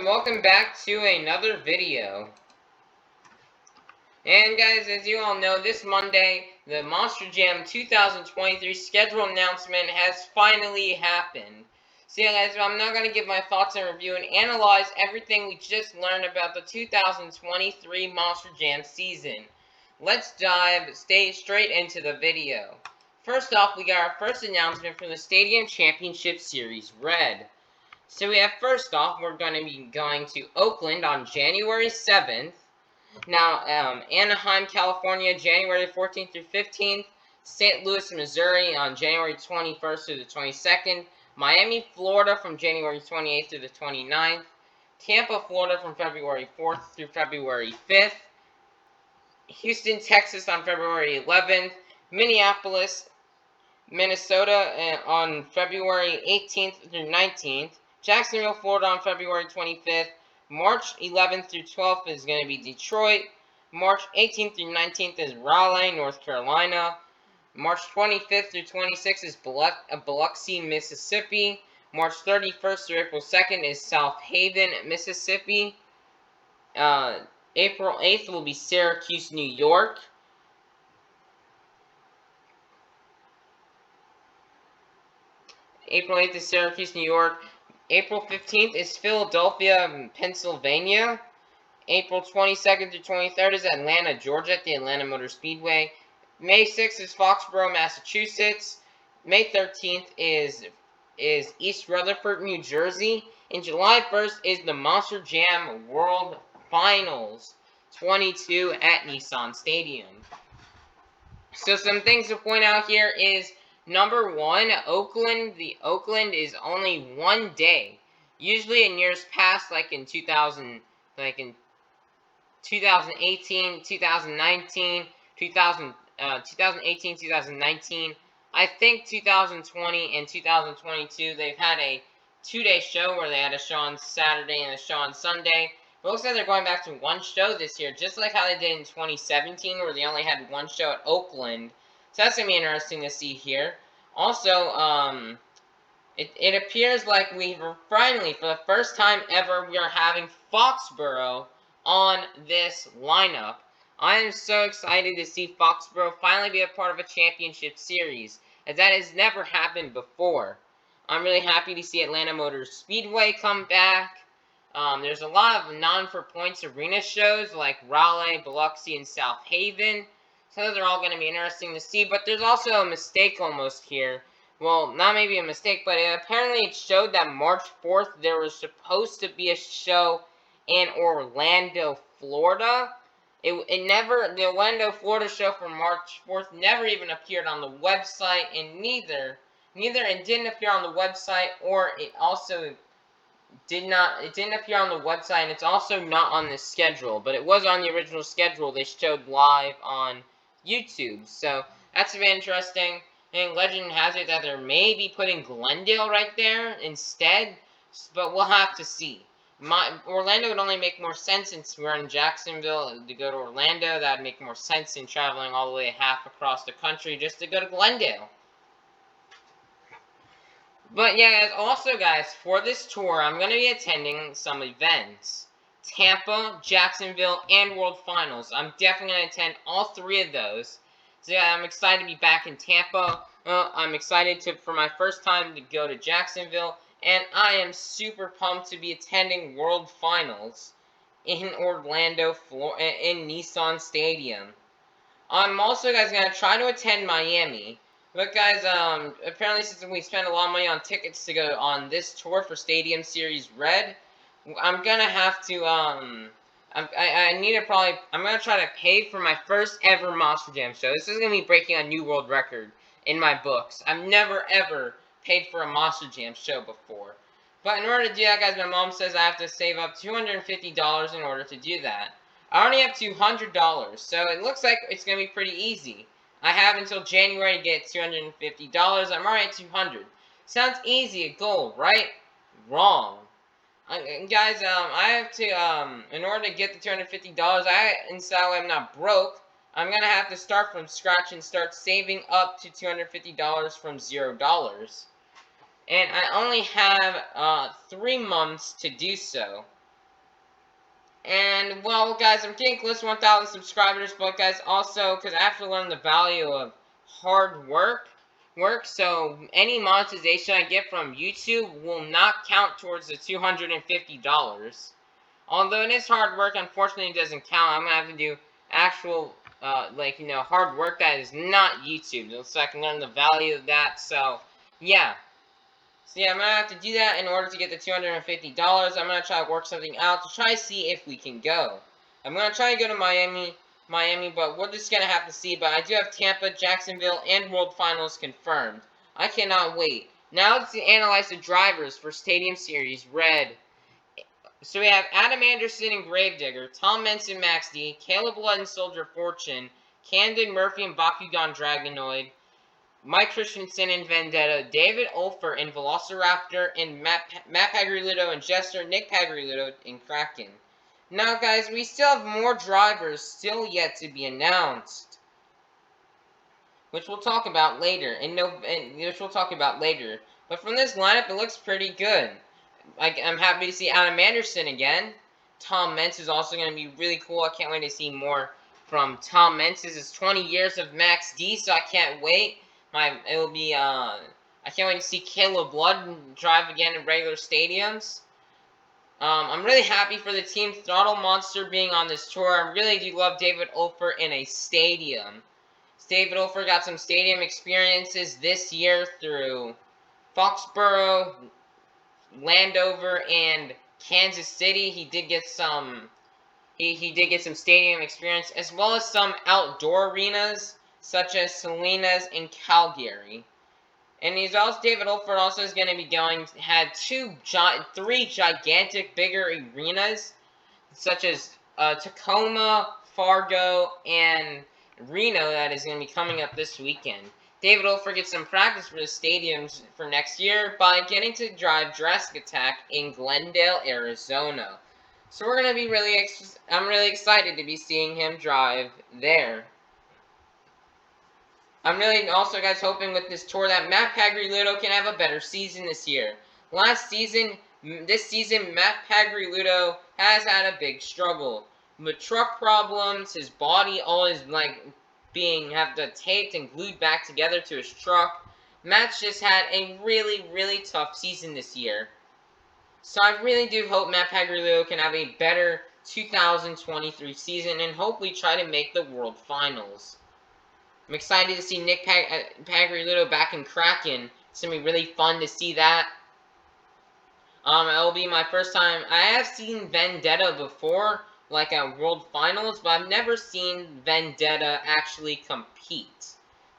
and welcome back to another video. And guys, as you all know, this Monday, the Monster Jam 2023 schedule announcement has finally happened. So yeah guys, I'm now going to give my thoughts and review and analyze everything we just learned about the 2023 Monster Jam season. Let's dive straight into the video. First off, we got our first announcement from the Stadium Championship Series Red. So we have, first off, we're going to be going to Oakland on January 7th. Now, Anaheim, California, January 14th through 15th. St. Louis, Missouri on January 21st through the 22nd. Miami, Florida from January 28th through the 29th. Tampa, Florida from February 4th through February 5th. Houston, Texas on February 11th. Minneapolis, Minnesota on February 18th through 19th. Jacksonville, Florida on February 25th. March 11th through 12th is going to be Detroit. March 18th through 19th is Raleigh, North Carolina. March 25th through 26th is Biloxi, Mississippi. March 31st through April 2nd is South Haven, Mississippi. April 8th will be Syracuse, New York. April 8th is Syracuse, New York. April 15th is Philadelphia, Pennsylvania. April 22nd through 23rd is Atlanta, Georgia at the Atlanta Motor Speedway. May 6th is Foxborough, Massachusetts. May 13th is East Rutherford, New Jersey. And July 1st is the Monster Jam World Finals 22 at Nissan Stadium. So some things to point out here is, number one, Oakland is only 1 day. Usually in years past, like in 2018, 2019, 2018, 2019, I think 2020 and 2022, they've had a 2-day show where they had a show on Saturday and a show on Sunday. It looks like they're going back to one show this year, just like how they did in 2017, where they only had one show at Oakland. So that's going to be interesting to see here. Also, it appears like we were finally, for the first time ever, we are having Foxborough on this lineup. I am so excited to see Foxborough finally be a part of a championship series, as that has never happened before. I'm really happy to see Atlanta Motor Speedway come back. There's a lot of non-for-points arena shows like Raleigh, Biloxi, and South Haven. So those are all going to be interesting to see, but there's also a mistake almost here. Well, not maybe a mistake, but apparently it showed that March 4th there was supposed to be a show in Orlando, Florida. The Orlando, Florida show for March 4th never even appeared on the website, and neither it didn't appear on the website, or it didn't appear on the website, and it's also not on the schedule, but it was on the original schedule they showed live on YouTube. So that's very interesting. And legend has it that they may be putting Glendale right there instead, but we'll have to see. Orlando would only make more sense since we're in Jacksonville. To go to Orlando, that would make more sense than traveling all the way half across the country just to go to Glendale. But yeah, guys, for this tour, I'm going to be attending some events. Tampa, Jacksonville, and World Finals. I'm definitely going to attend all three of those. So yeah, I'm excited to be back in Tampa. I'm excited for my first time to go to Jacksonville. And I am super pumped to be attending World Finals in Orlando, in Nissan Stadium. I'm also, guys, going to try to attend Miami. But guys, apparently since we spent a lot of money on tickets to go on this tour for Stadium Series Red, I'm gonna have to, I'm gonna try to pay for my first ever Monster Jam show. This is gonna be breaking a new world record in my books. I've never ever paid for a Monster Jam show before. But in order to do that, guys, my mom says I have to save up $250 in order to do that. I only have $200, so it looks like it's gonna be pretty easy. I have until January to get $250. I'm already at $200. Sounds easy, a goal, right? Wrong. Guys, I have to, in order to get the $250, so I'm not broke, I'm gonna have to start from scratch and start saving up to $250 from $0. And I only have 3 months to do so. And, well, guys, I'm getting close to 1,000 subscribers, but, guys, also, because I have to learn the value of hard work, so any monetization I get from YouTube will not count towards the $250. Although it is hard work, unfortunately, it doesn't count. I'm going to have to do actual, hard work that is not YouTube, so I can learn the value of that, so, yeah. So yeah, I'm going to have to do that in order to get the $250. I'm going to try to work something out to try to see if we can go. I'm going to try to go to Miami, but we're just going to have to see. But I do have Tampa, Jacksonville, and World Finals confirmed. I cannot wait. Now let's analyze the drivers for Stadium Series Red. So we have Adam Anderson and Gravedigger, Tom Menson, Max D, Caleb Blood and Soldier Fortune, Camden Murphy and Bakugan Dragonoid, Mike Christensen in Vendetta, David Olfer in Velociraptor, and Matt Pagriludo and Jester, Nick Pagriludo in Kraken. Now, guys, we still have more drivers still yet to be announced, which we'll talk about later. But from this lineup, it looks pretty good. I'm happy to see Adam Anderson again. Tom Mentz is also going to be really cool. I can't wait to see more from Tom Mentz. This is 20 years of Max D, so I can't wait. I can't wait to see Caleb Blood drive again in regular stadiums. I'm really happy for the Team Throttle Monster being on this tour. I really do love David Olfer in a stadium. David Olfer got some stadium experiences this year through Foxborough, Landover, and Kansas City. He did get some stadium experience, as well as some outdoor arenas such as Salinas and Calgary. And David Olford also is going to be had three gigantic bigger arenas, such as Tacoma, Fargo, and Reno, that is going to be coming up this weekend. David Olford gets some practice for the stadiums for next year by getting to drive Jurassic Attack in Glendale, Arizona. So we're going to be I'm really excited to be seeing him drive there. I'm really also, guys, hoping with this tour that Matt Pagriludo can have a better season this year. This season, Matt Pagriludo has had a big struggle. With truck problems, his body always, have the taped and glued back together to his truck. Matt's just had a really, really tough season this year. So I really do hope Matt Pagriludo can have a better 2023 season and hopefully try to make the World Finals. I'm excited to see Nick Pagriludo back in Kraken. It's going to be really fun to see that. It'll be my first time. I have seen Vendetta before, like at World Finals, but I've never seen Vendetta actually compete.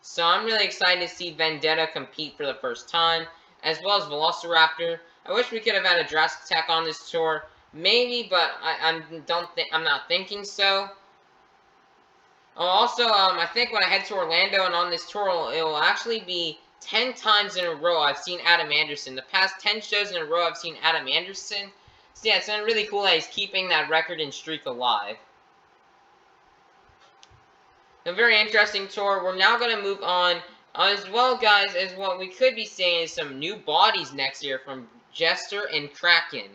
So I'm really excited to see Vendetta compete for the first time, as well as Velociraptor. I wish we could have had a Jurassic Attack on this tour. Maybe, but I'm not thinking so. Also, I think when I head to Orlando and on this tour, it will actually be 10 times in a row I've seen Adam Anderson. The past 10 shows in a row I've seen Adam Anderson. So yeah, it's really cool that he's keeping that record and streak alive. A very interesting tour. We're now going to move on. As well, guys, as what we could be seeing is some new bodies next year from Jester and Kraken.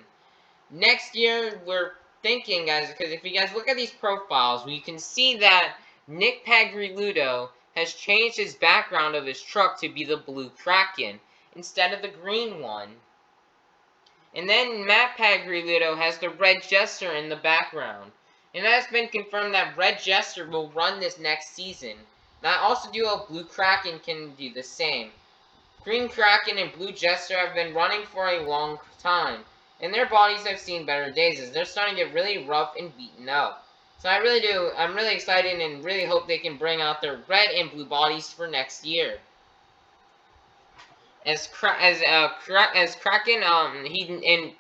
Next year, we're thinking, guys, because if you guys look at these profiles, we can see that Nick Pagriludo has changed his background of his truck to be the blue Kraken instead of the green one. And then Matt Pagriludo has the red Jester in the background. And it has been confirmed that red Jester will run this next season. And I also do hope blue Kraken can do the same. Green Kraken and blue Jester have been running for a long time, and their bodies have seen better days as they're starting to get really rough and beaten up. So I'm really excited and really hope they can bring out their red and blue bodies for next year. Kraken,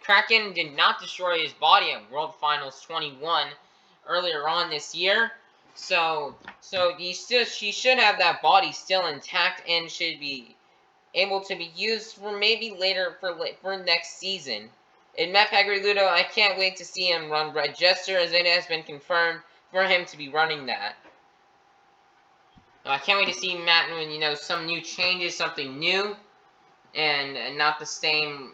Kraken did not destroy his body at World Finals 21 earlier on this year. So he should have that body still intact and should be able to be used for maybe later for next season. And Matt Pagriludo, I can't wait to see him run Red Jester, as it has been confirmed for him to be running that. I can't wait to see Matt when some new changes, something new, and not the same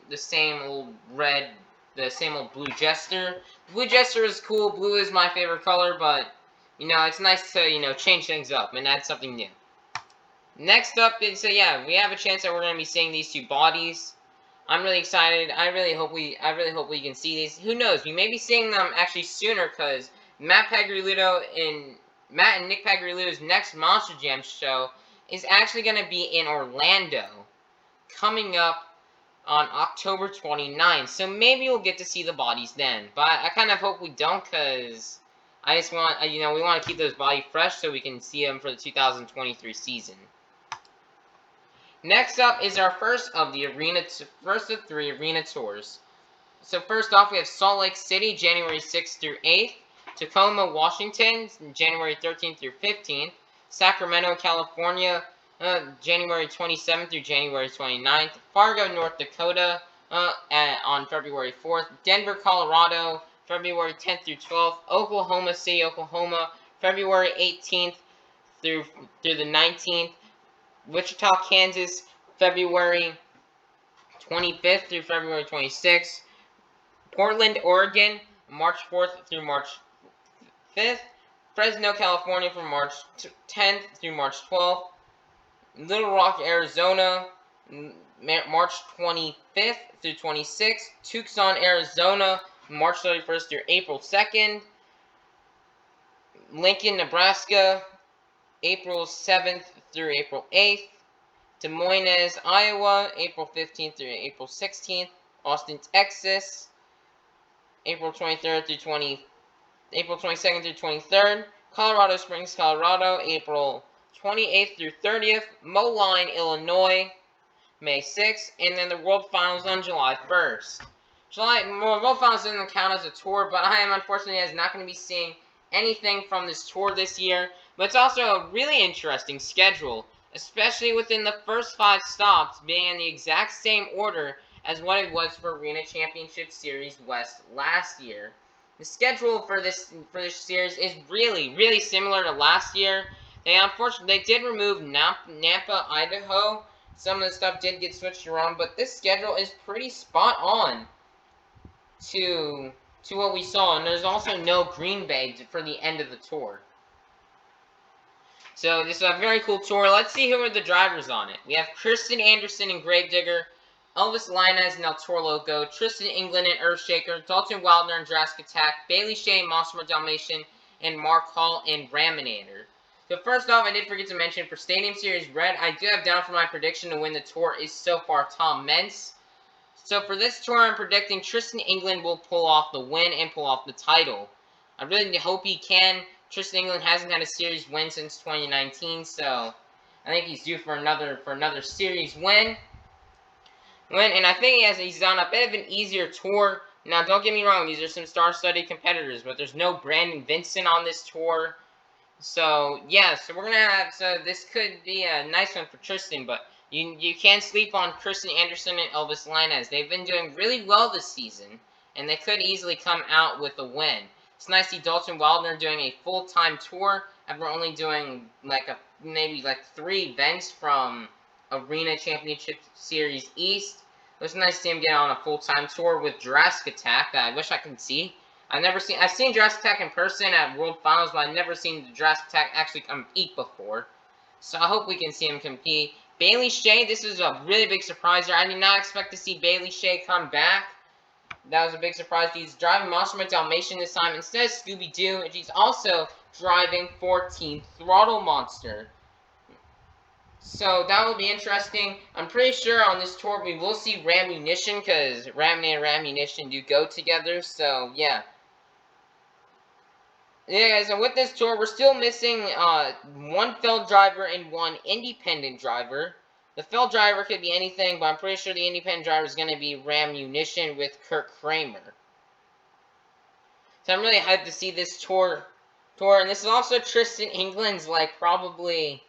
old red the same old Blue Jester. Blue Jester is cool. Blue is my favorite color, but you know, it's nice to, you know, change things up and add something new. Next up is, so yeah, we have a chance that we're going to be seeing these two bodies. I'm really excited. I really hope we can see these. Who knows? We may be seeing them actually sooner, because Matt and Nick Pagliarulo's next Monster Jam show is actually going to be in Orlando, coming up on October 29th. So maybe we'll get to see the bodies then. But I kind of hope we don't, because I just want, you know, we want to keep those bodies fresh so we can see them for the 2023 season. Next up is our first of 3 arena tours. So first off, we have Salt Lake City, January 6th through 8th. Tacoma, Washington, January 13th through 15th. Sacramento, California, January 27th through January 29th. Fargo, North Dakota, on February 4th. Denver, Colorado, February 10th through 12th. Oklahoma City, Oklahoma, February 18th through the 19th. Wichita, Kansas, February 25th through February 26th. Portland, Oregon, March 4th through March 5th. Fresno, California, from March 10th through March 12th. Little Rock, Arizona, March 25th through 26th. Tucson, Arizona, March 31st through April 2nd. Lincoln, Nebraska, April 7th through April 8th. Des Moines, Iowa, April 15th through April 16th. Austin, Texas, April 22nd through 23rd. Colorado Springs, Colorado, April 28th through 30th. Moline, Illinois, May 6th. And then the World Finals on July 1st. World Finals doesn't count as a tour, but I am unfortunately not going to be seeing anything from this tour this year. But it's also a really interesting schedule, especially within the first 5 stops being in the exact same order as what it was for Arena Championship Series West last year. The schedule for this series is really similar to last year. They did remove Nampa, Idaho. Some of the stuff did get switched around, but this schedule is pretty spot on to what we saw, and there's also no Green Bay for the end of the tour. So this is a very cool tour. Let's see who are the drivers on it. We have Kristen Anderson and Gravedigger, Elvis Linez and El Toro Loco, Tristan England and Earthshaker, Dalton Wildner and Jurassic Attack, Bailey Shea and Monster Dalmatian, and Mark Hall and Raminator. So first off, I did forget to mention, for Stadium Series Red, I do have down for my prediction to win the tour is so far Tom Meents. So for this tour, I'm predicting Tristan England will pull off the win and pull off the title. I really hope he can. Tristan England hasn't had a series win since 2019, so I think he's due for another series win. And I think he's on a bit of an easier tour. Now, don't get me wrong, these are some star-studded competitors, but there's no Brandon Vincent on this tour. So, yeah, so this could be a nice one for Tristan, but you can't sleep on Kristen Anderson and Elvis Linez. They've been doing really well this season, and they could easily come out with a win. It's nice to see Dalton Wildner doing a full-time tour after only doing maybe 3 events from Arena Championship Series East. It was nice to see him get on a full-time tour with Jurassic Attack that I wish I could see. I've seen Jurassic Attack in person at World Finals, but I've never seen Jurassic Attack actually compete before. So I hope we can see him compete. Bailey Shea, this is a really big surprise here. I did not expect to see Bailey Shea come back. That was a big surprise. He's driving Monster Dalmatian this time instead of Scooby-Doo, and he's also driving 14 Throttle Monster. So that will be interesting. I'm pretty sure on this tour we will see Rammunition, because Ramney and Rammunition do go together, so yeah. Yeah, guys, and with this tour, we're still missing 1 feld driver and 1 independent driver. The feld driver could be anything, but I'm pretty sure the independent driver is going to be Rammunition with Kirk Kramer. So I'm really hyped to see this tour. And this is also Tristan England's, probably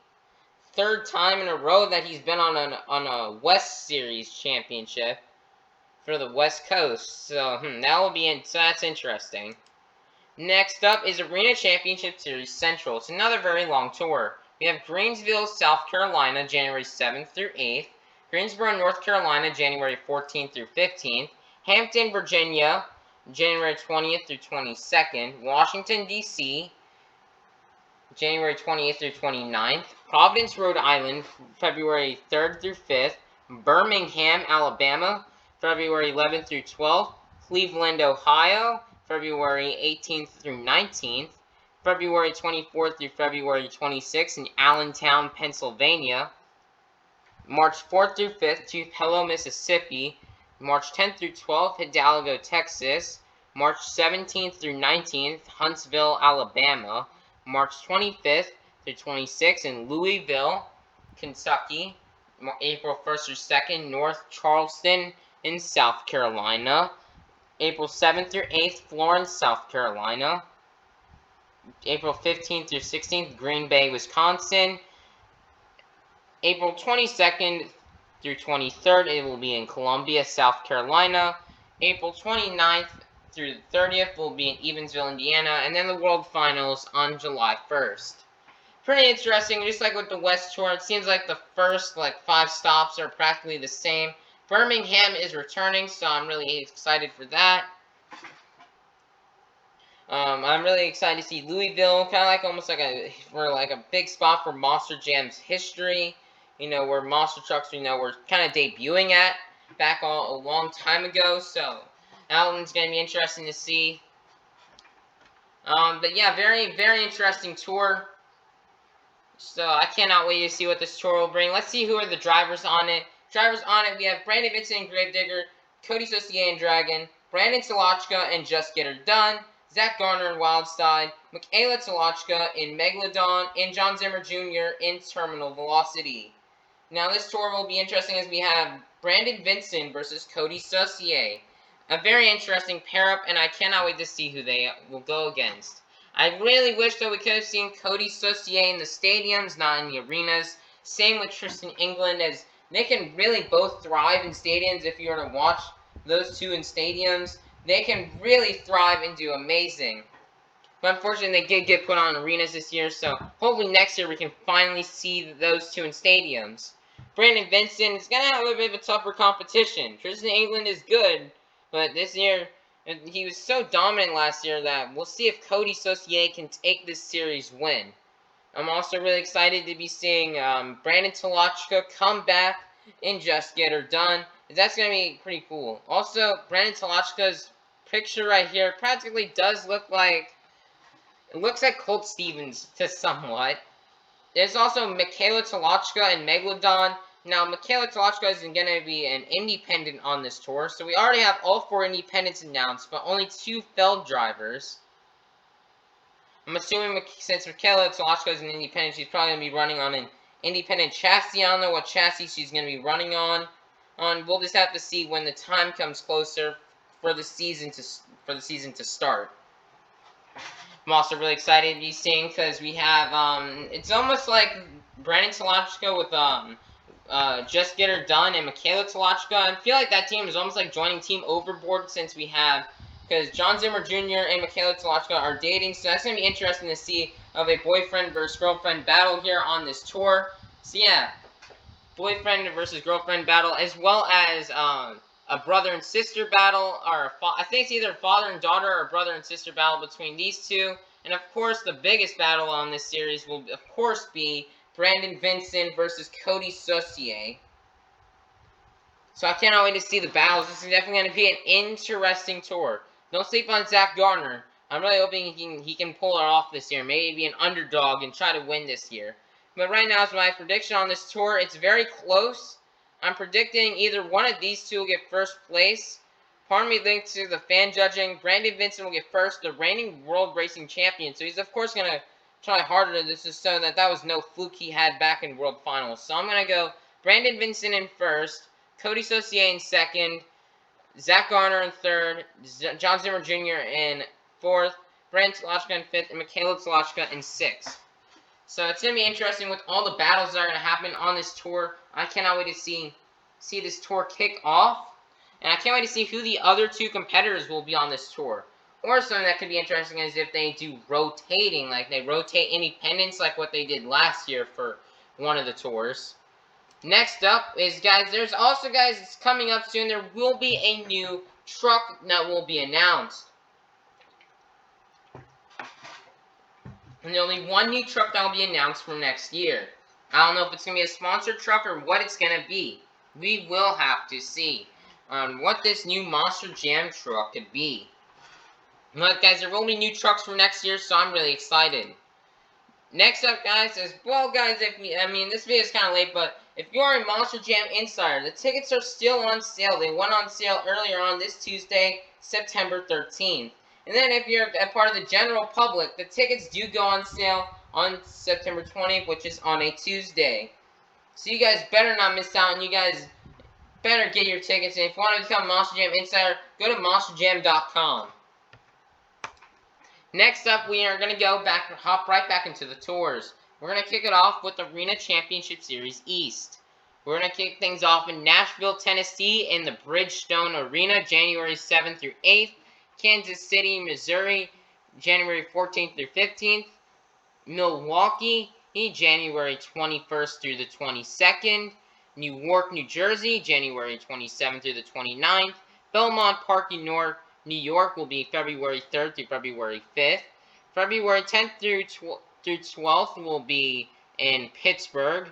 3rd time in a row that he's been on a West Series championship for the West Coast. So, that's interesting. Next up is Arena Championship Series Central. It's another very long tour. We have Greensville, South Carolina, January 7th through 8th. Greensboro, North Carolina, January 14th through 15th. Hampton, Virginia, January 20th through 22nd. Washington, D.C., January 20th through 29th. Providence, Rhode Island, February 3rd through 5th. Birmingham, Alabama, February 11th through 12th. Cleveland, Ohio, February 18th through 19th. February 24th through February 26th in Allentown, Pennsylvania. March 4th through 5th, Tupelo, Mississippi. March 10th through 12th, Hidalgo, Texas. March 17th through 19th, Huntsville, Alabama. March 25th through 26th in Louisville, Kentucky. April 1st through 2nd, North Charleston in South Carolina. April 7th through 8th, Florence, South Carolina. April 15th through 16th, Green Bay, Wisconsin. April 22nd through 23rd, it will be in Columbia, South Carolina. April 29th through the 30th will be in Evansville, Indiana. And then the World Finals on July 1st. Pretty interesting, just like with the West Tour, it seems like the first 5 stops are practically the same. Birmingham is returning, so I'm really excited for that. I'm really excited to see Louisville, kind of like almost like a big spot for Monster Jam's history. Where monster trucks, were kind of debuting at back a long time ago. So that one's going to be interesting to see. But yeah, very, very interesting tour. So I cannot wait to see what this tour will bring. Let's see who are the drivers on it. Drivers on it, we have Brandon Vincent and Gravedigger, Cody Saucier and Dragon, Brandon Tolochka and Just Get Her Done, Zach Garner in Wildstein, Michaela Tolochka in Megalodon, and John Zimmer Jr. in Terminal Velocity. Now this tour will be interesting as we have Brandon Vincent versus Cody Saucier. A very interesting pair-up, and I cannot wait to see who they will go against. I really wish that we could have seen Cody Saucier in the stadiums, not in the arenas. Same with Tristan England, as they can really both thrive in stadiums. If you were to watch those two in stadiums, they can really thrive and do amazing. But unfortunately, they did get put on arenas this year, so hopefully next year we can finally see those two in stadiums. Brandon Vincent is going to have a little bit of a tougher competition. Tristan England is good, but this year, he was so dominant last year that we'll see if Cody Saucier can take this series win. I'm also really excited to be seeing Brandon Tolochka come back and Just Get Her Done. That's going to be pretty cool. Also, Brandon Tolochka's picture right here practically does look like... It looks like Colt Stevens to somewhat. There's also Michaela Tolochka and Megalodon. Now, Michaela Tolochka is going to be an independent on this tour, so we already have all 4 independents announced, but only 2 Feld drivers. I'm assuming since Michaela Tolochka is an independent, she's probably going to be running on an independent chassis. I don't know what chassis she's going to be running on. We'll just have to see when the time comes closer for the season to start. I'm also really excited to be seeing because we have it's almost like Brandon Tolochka with Just Get Her Done and Michaela Tolochka. I feel like that team is almost like joining Team Overboard since we have, because John Zimmer Jr. and Michaela Tolochka are dating, so that's going to be interesting to see of a boyfriend versus girlfriend battle here on this tour. So yeah, boyfriend versus girlfriend battle, as well as a brother and sister battle, or I think it's either father and daughter or brother and sister battle between these two. And of course, the biggest battle on this series will of course be Brandon Vincent versus Cody Saucier. So I cannot wait to see the battles. This is definitely going to be an interesting tour. Don't sleep on Zach Garner. I'm really hoping he can pull it off this year. Maybe be an underdog and try to win this year. But right now is my prediction on this tour. It's very close. I'm predicting either one of these two will get first place. Part of me thinks to the fan judging, Brandon Vincent will get first, the reigning world racing champion. So he's of course going to try harder to this, so that was no fluke he had back in World Finals. So I'm going to go Brandon Vincent in first, Cody Saucier in second, Zach Garner in third, John Zimmer Jr. in fourth, Brandon Tolochka in fifth, and Michaela Tolochka in sixth. So it's going to be interesting with all the battles that are going to happen on this tour. I cannot wait to see this tour kick off. And I can't wait to see who the other 2 competitors will be on this tour. Or something that could be interesting is if they do rotating, like they rotate independents like what they did last year for one of the tours. Next up is, guys, there's also, guys, it's coming up soon, there will be a new truck that will be announced. And there'll be one new truck that will be announced for next year. I don't know if it's going to be a sponsored truck or what it's going to be. We will have to see on what this new Monster Jam truck could be. But guys, there will be new trucks for next year, so I'm really excited. Next up, guys, is, well, guys, this video is kind of late, but if you are a Monster Jam Insider, the tickets are still on sale. They went on sale earlier on this Tuesday, September 13th. And then if you're a part of the general public, the tickets do go on sale on September 20th, which is on a Tuesday. So you guys better not miss out, and you guys better get your tickets. And if you want to become a Monster Jam Insider, go to monsterjam.com. Next up, we are going to hop right back into the tours. We're going to kick it off with Arena Championship Series East. We're going to kick things off in Nashville, Tennessee in the Bridgestone Arena, January 7th through 8th. Kansas City, Missouri, January 14th through 15th. Milwaukee, January 21st through the 22nd. Newark, New Jersey, January 27th through the 29th. Belmont Park, New York will be February 3rd through February 5th. February 10th through 12th will be in Pittsburgh.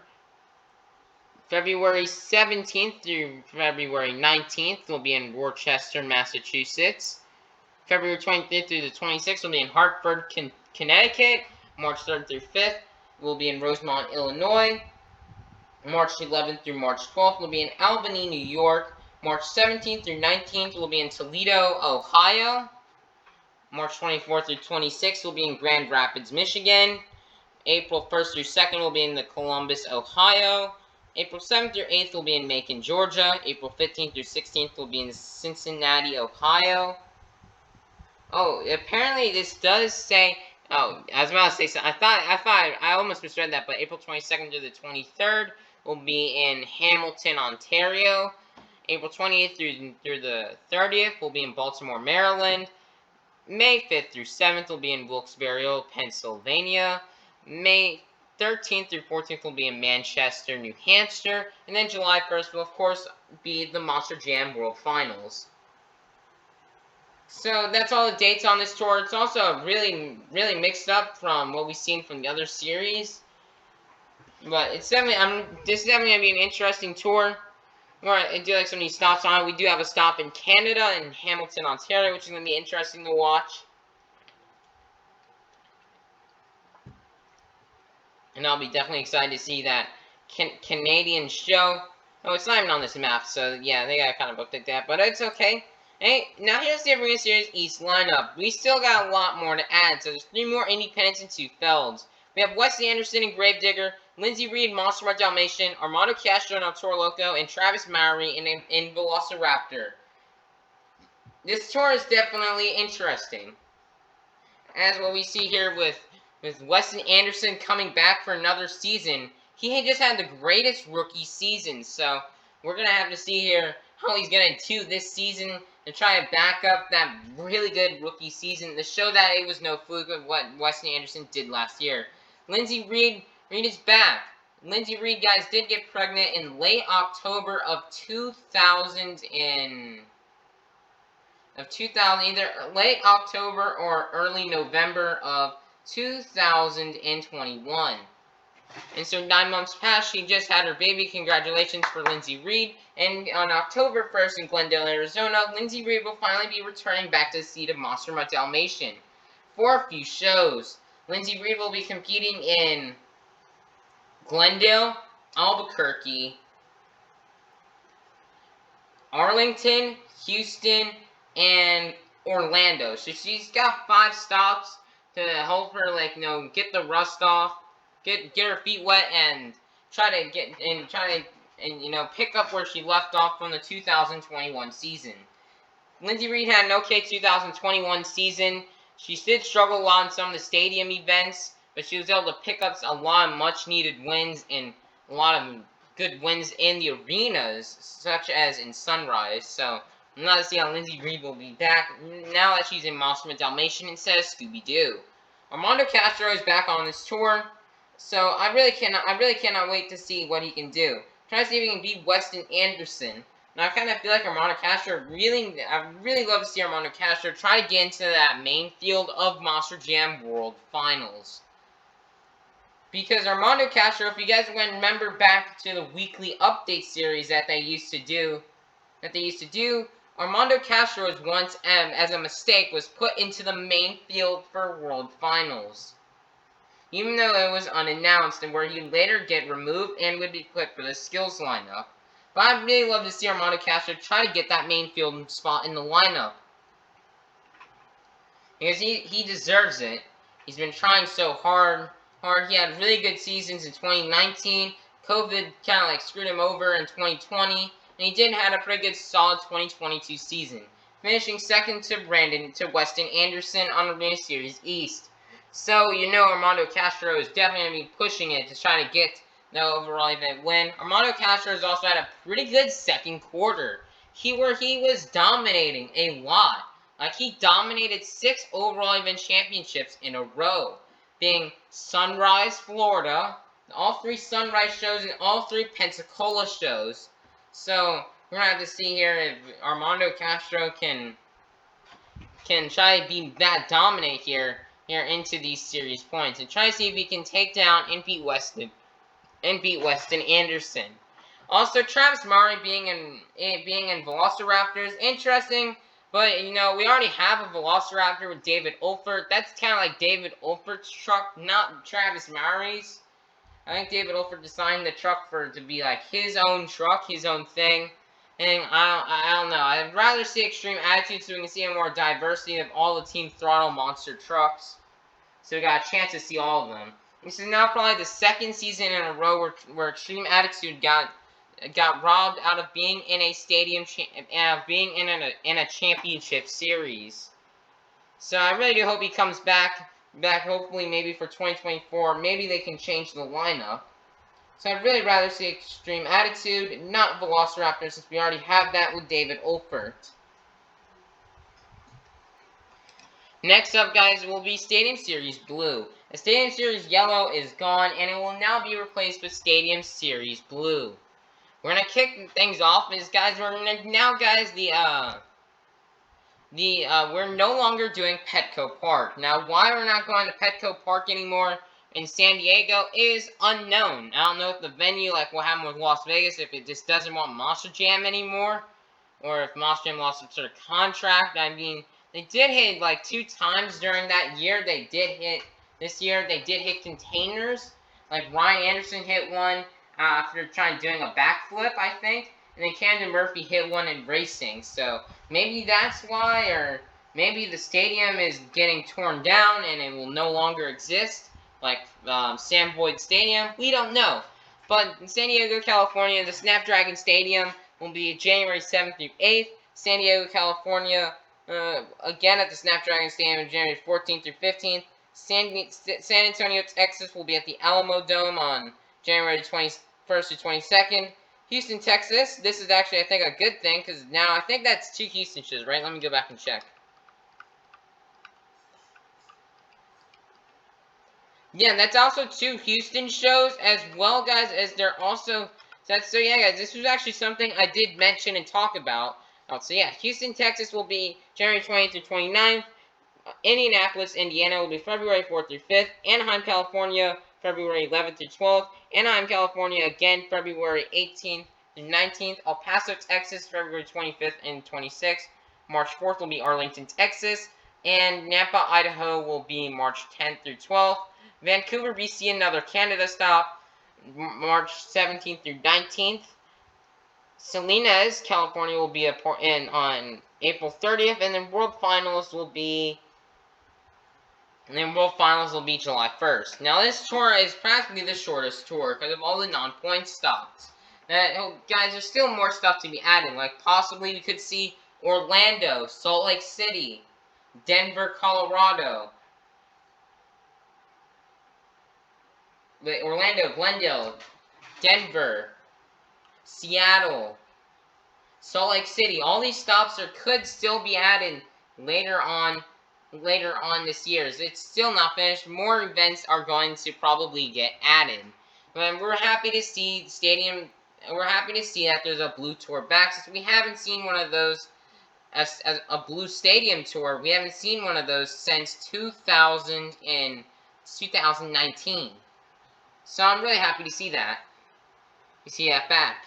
February 17th through February 19th will be in Worcester, Massachusetts. February 25th through the 26th will be in Hartford, Connecticut. March 3rd through 5th will be in Rosemont, Illinois. March 11th through March 12th will be in Albany, New York. March 17th through 19th will be in Toledo, Ohio. March 24th through 26th will be in Grand Rapids, Michigan. April 1st through 2nd will be in Columbus, Ohio. April 7th through 8th will be in Macon, Georgia. April 15th through 16th will be in Cincinnati, Ohio. Oh, apparently this does say, oh, I was about to say something. I almost misread that, but April 22nd through the 23rd will be in Hamilton, Ontario. April 20th through the 30th will be in Baltimore, Maryland. May 5th through 7th will be in Wilkes-Barre, Pennsylvania. May 13th through 14th will be in Manchester, New Hampshire. And then July 1st will, of course, be the Monster Jam World Finals. So that's all the dates on this tour. It's also really, really mixed up from what we've seen from the other series. But it's definitely, this is definitely going to be an interesting tour. I do like some of these stops on it. We do have a stop in Canada, in Hamilton, Ontario, which is going to be interesting to watch. And I'll be definitely excited to see that Canadian show. Oh, it's not even on this map, so yeah, they got kind of booked like that, but it's okay. Hey, now here's the Arena Series East lineup. We still got a lot more to add, so there's 3 more independents and 2 felds. We have Wesley Anderson and Gravedigger, Lindsey Reed, Monster Mutt Dalmatian, Armando Castro and El Toro Loco, and Travis Mowry in Velociraptor. This tour is definitely interesting. As what we see here with Wesley Anderson coming back for another season. He just had the greatest rookie season, so we're going to have to see here how he's going to do this season to try to back up that really good rookie season to show that it was no fluke of what Wesley Anderson did last year. Lindsey Reed is back. Lindsey Reed, guys, did get pregnant in late October of 2000, either late October or early November of 2021. And so 9 months passed, she just had her baby. Congratulations for Lindsey Reed. And on October 1st in Glendale, Arizona, Lindsey Reed will finally be returning back to the seat of Monster Mutt Dalmatian for a few shows. Lindsey Reed will be competing in Glendale, Albuquerque, Arlington, Houston, and Orlando. So she's got 5 stops to help her, get the rust off, get her feet wet, and try to pick up where she left off from the 2021 season. Lindsey Reed had an okay 2021 season. She did struggle a lot in some of the stadium events, but she was able to pick up a lot of much-needed wins and a lot of good wins in the arenas, such as in Sunrise. So I'm glad to see how Lindsey Reed will be back now that she's in Monster Mutt Dalmatian instead of Scooby-Doo. Armando Castro is back on this tour, so I really cannot wait to see what he can do. Try to see if he can beat Weston Anderson. And I kind of feel like Armando Castro I really love to see Armando Castro try to get into that main field of Monster Jam World Finals. Because Armando Castro, if you guys remember back to the weekly update series that they used to do, Armando Castro was once, as a mistake, was put into the main field for World Finals. Even though it was unannounced, and where he'd later get removed and would be put for the skills lineup. But I'd really love to see Armando Castro try to get that main field spot in the lineup. Because he deserves it. He's been trying so hard. He had really good seasons in 2019. COVID kind of like screwed him over in 2020. And he did have a pretty good solid 2022 season. Finishing second to Weston Anderson on the Arena Series East. So, Armando Castro is definitely going to be pushing it to try to get the overall event win. Armando Castro has also had a pretty good second quarter. He was dominating a lot. Like, he dominated 6 overall event championships in a row, being Sunrise, Florida, all 3 Sunrise shows, and all 3 Pensacola shows. So, we're going to have to see here if Armando Castro can try to be that dominant here into these series points, and try to see if he can take down and beat Weston Anderson. Also, Travis Murray being in Velociraptors, interesting. But, we already have a Velociraptor with David Olfert. That's kind of like David Olfert's truck, not Travis Murray's. I think David Olfert designed the truck to be like his own truck, his own thing. And I don't know. I'd rather see Extreme Attitude so we can see a more diversity of all the Team Throttle monster trucks. So we got a chance to see all of them. This is now probably the second season in a row where Extreme Attitude got robbed out of being in a being in a championship series. So I really do hope he comes back hopefully maybe for 2024. Maybe they can change the lineup. So I'd really rather see Extreme Attitude, not Velociraptor, since we already have that with David Olfert. Next up, guys, will be Stadium Series Blue. The Stadium Series Yellow is gone, and it will now be replaced with Stadium Series Blue. We're gonna kick things off, guys. We're no longer doing Petco Park. Now, why we're not going to Petco Park anymore in San Diego is unknown. I don't know if the venue, like what happened with Las Vegas, if it just doesn't want Monster Jam anymore, or if Monster Jam lost some sort of contract. I mean, they did hit like 2 times during that year. This year they did hit containers. Like Ryan Anderson hit one after doing a backflip, I think. And then Camden Murphy hit one in racing. So maybe that's why, or maybe the stadium is getting torn down and it will no longer exist, like Sam Boyd Stadium. We don't know. But in San Diego, California, the Snapdragon Stadium will be January 7th through 8th. San Diego, California, again at the Snapdragon Stadium, January 14th through 15th. San Antonio, Texas will be at the Alamo Dome on January 21st to 22nd. Houston, Texas, this is actually, I think, a good thing, because now I think that's 2 Houston shows, right? Let me go back and check. Yeah, that's also 2 Houston shows, as well, guys, as they're also... So yeah, guys, this was actually something I did mention and talk about. So yeah, Houston, Texas will be January 20th through 29th. Indianapolis, Indiana will be February 4th through 5th. Anaheim, California, February 11th through 12th. Anaheim, California, again, February 18th through 19th. El Paso, Texas, February 25th and 26th. March 4th will be Arlington, Texas. And Nampa, Idaho will be March 10th through 12th. Vancouver, BC, another Canada stop, March 17th through 19th. Salinas, California will be on April 30th, and then World Finals will be July 1st. Now this tour is practically the shortest tour because of all the non-point stops. Guys, there's still more stuff to be added, like possibly we could see Orlando, Salt Lake City, Denver, Colorado, Orlando, Glendale, Denver, Seattle, Salt Lake City. All these stops could still be added later on this year. It's still not finished. More events are going to probably get added. But we're happy to see Stadium we're happy to see that there's a blue tour back, since we haven't seen one of those as a blue stadium tour. We haven't seen one of those since 2019. So I'm really happy to see that. You see that back.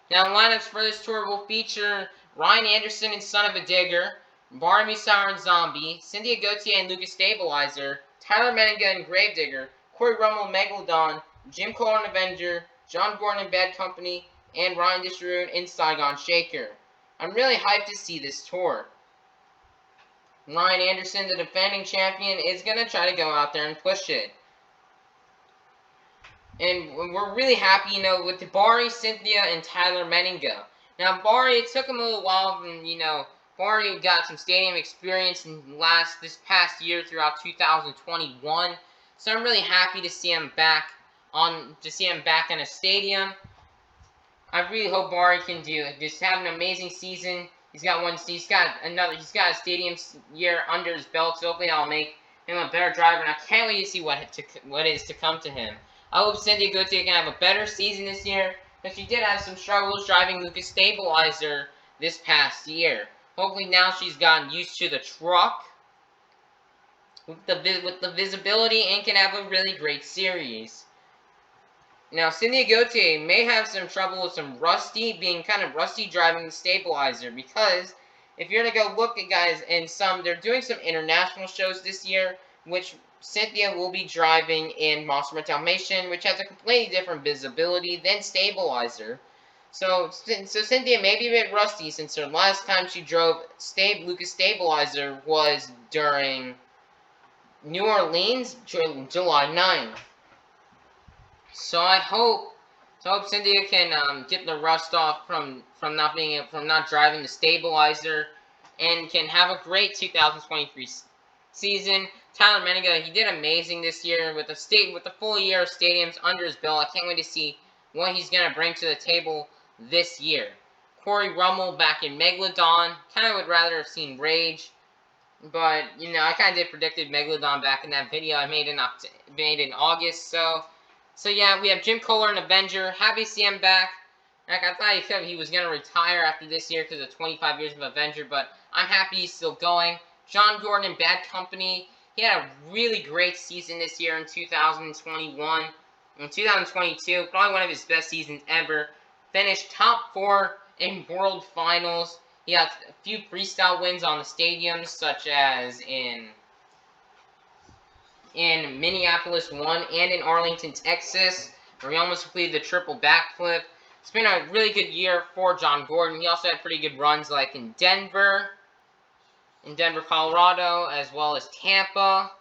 Now, the lineups for this tour will feature Ryan Anderson and Son of a Digger, Barmy Sour and Zombie, Cynthia Gauthier and Lucas Stabilizer, Tyler Menninga and Gravedigger, Corey Rummel and Megalodon, Jim Cole and Avenger, John Gordon and Bad Company, and Ryan Disharoon and Saigon Shaker. I'm really hyped to see this tour. Ryan Anderson, the defending champion, is going to try to go out there and push it. And we're really happy, with Bari, Cynthia, and Tyler Menninga. Now, Bari, it took him a little while, and, Bari got some stadium experience this past year throughout 2021. So I'm really happy to see him back in a stadium. I really hope Bari can just have an amazing season. He's got a stadium year under his belt, so hopefully that'll make him a better driver, and I can't wait to see what is to come to him. I hope Cynthia Gauthier can have a better season this year, because she did have some struggles driving Lucas Stabilizer this past year. Hopefully now she's gotten used to the truck with the visibility and can have a really great series. Now, Cynthia Gauthier may have some trouble with being kind of rusty driving the Stabilizer, because if you're going to go look at guys, they're doing some international shows this year, which Cynthia will be driving in Monster Dalmatian, which has a completely different visibility than Stabilizer. So Cynthia may be a bit rusty, since the last time she drove Lucas Stabilizer was during New Orleans, July 9th. So I hope Cynthia can get the rust off from not driving the Stabilizer, and can have a great 2023 season. Tyler Menninga, he did amazing this year with the full year of stadiums under his belt. I can't wait to see what he's gonna bring to the table this year. Corey Rummel back in Megalodon. Kind of would rather have seen Rage, but I kind of did predicted Megalodon back in that video I made in August. So yeah, we have Jim Kohler and Avenger. Happy to see him back. Like, I thought he was going to retire after this year because of 25 years of Avenger, but I'm happy he's still going. John Gordon and Bad Company. He had a really great season this year in 2021. In 2022, probably one of his best seasons ever. Finished top 4 in World Finals. He had a few freestyle wins on the stadiums, such as in Minneapolis 1 and in Arlington, Texas, where he almost completed the triple backflip. It's been a really good year for John Gordon. He also had pretty good runs like in Denver, Colorado, as well as Tampa,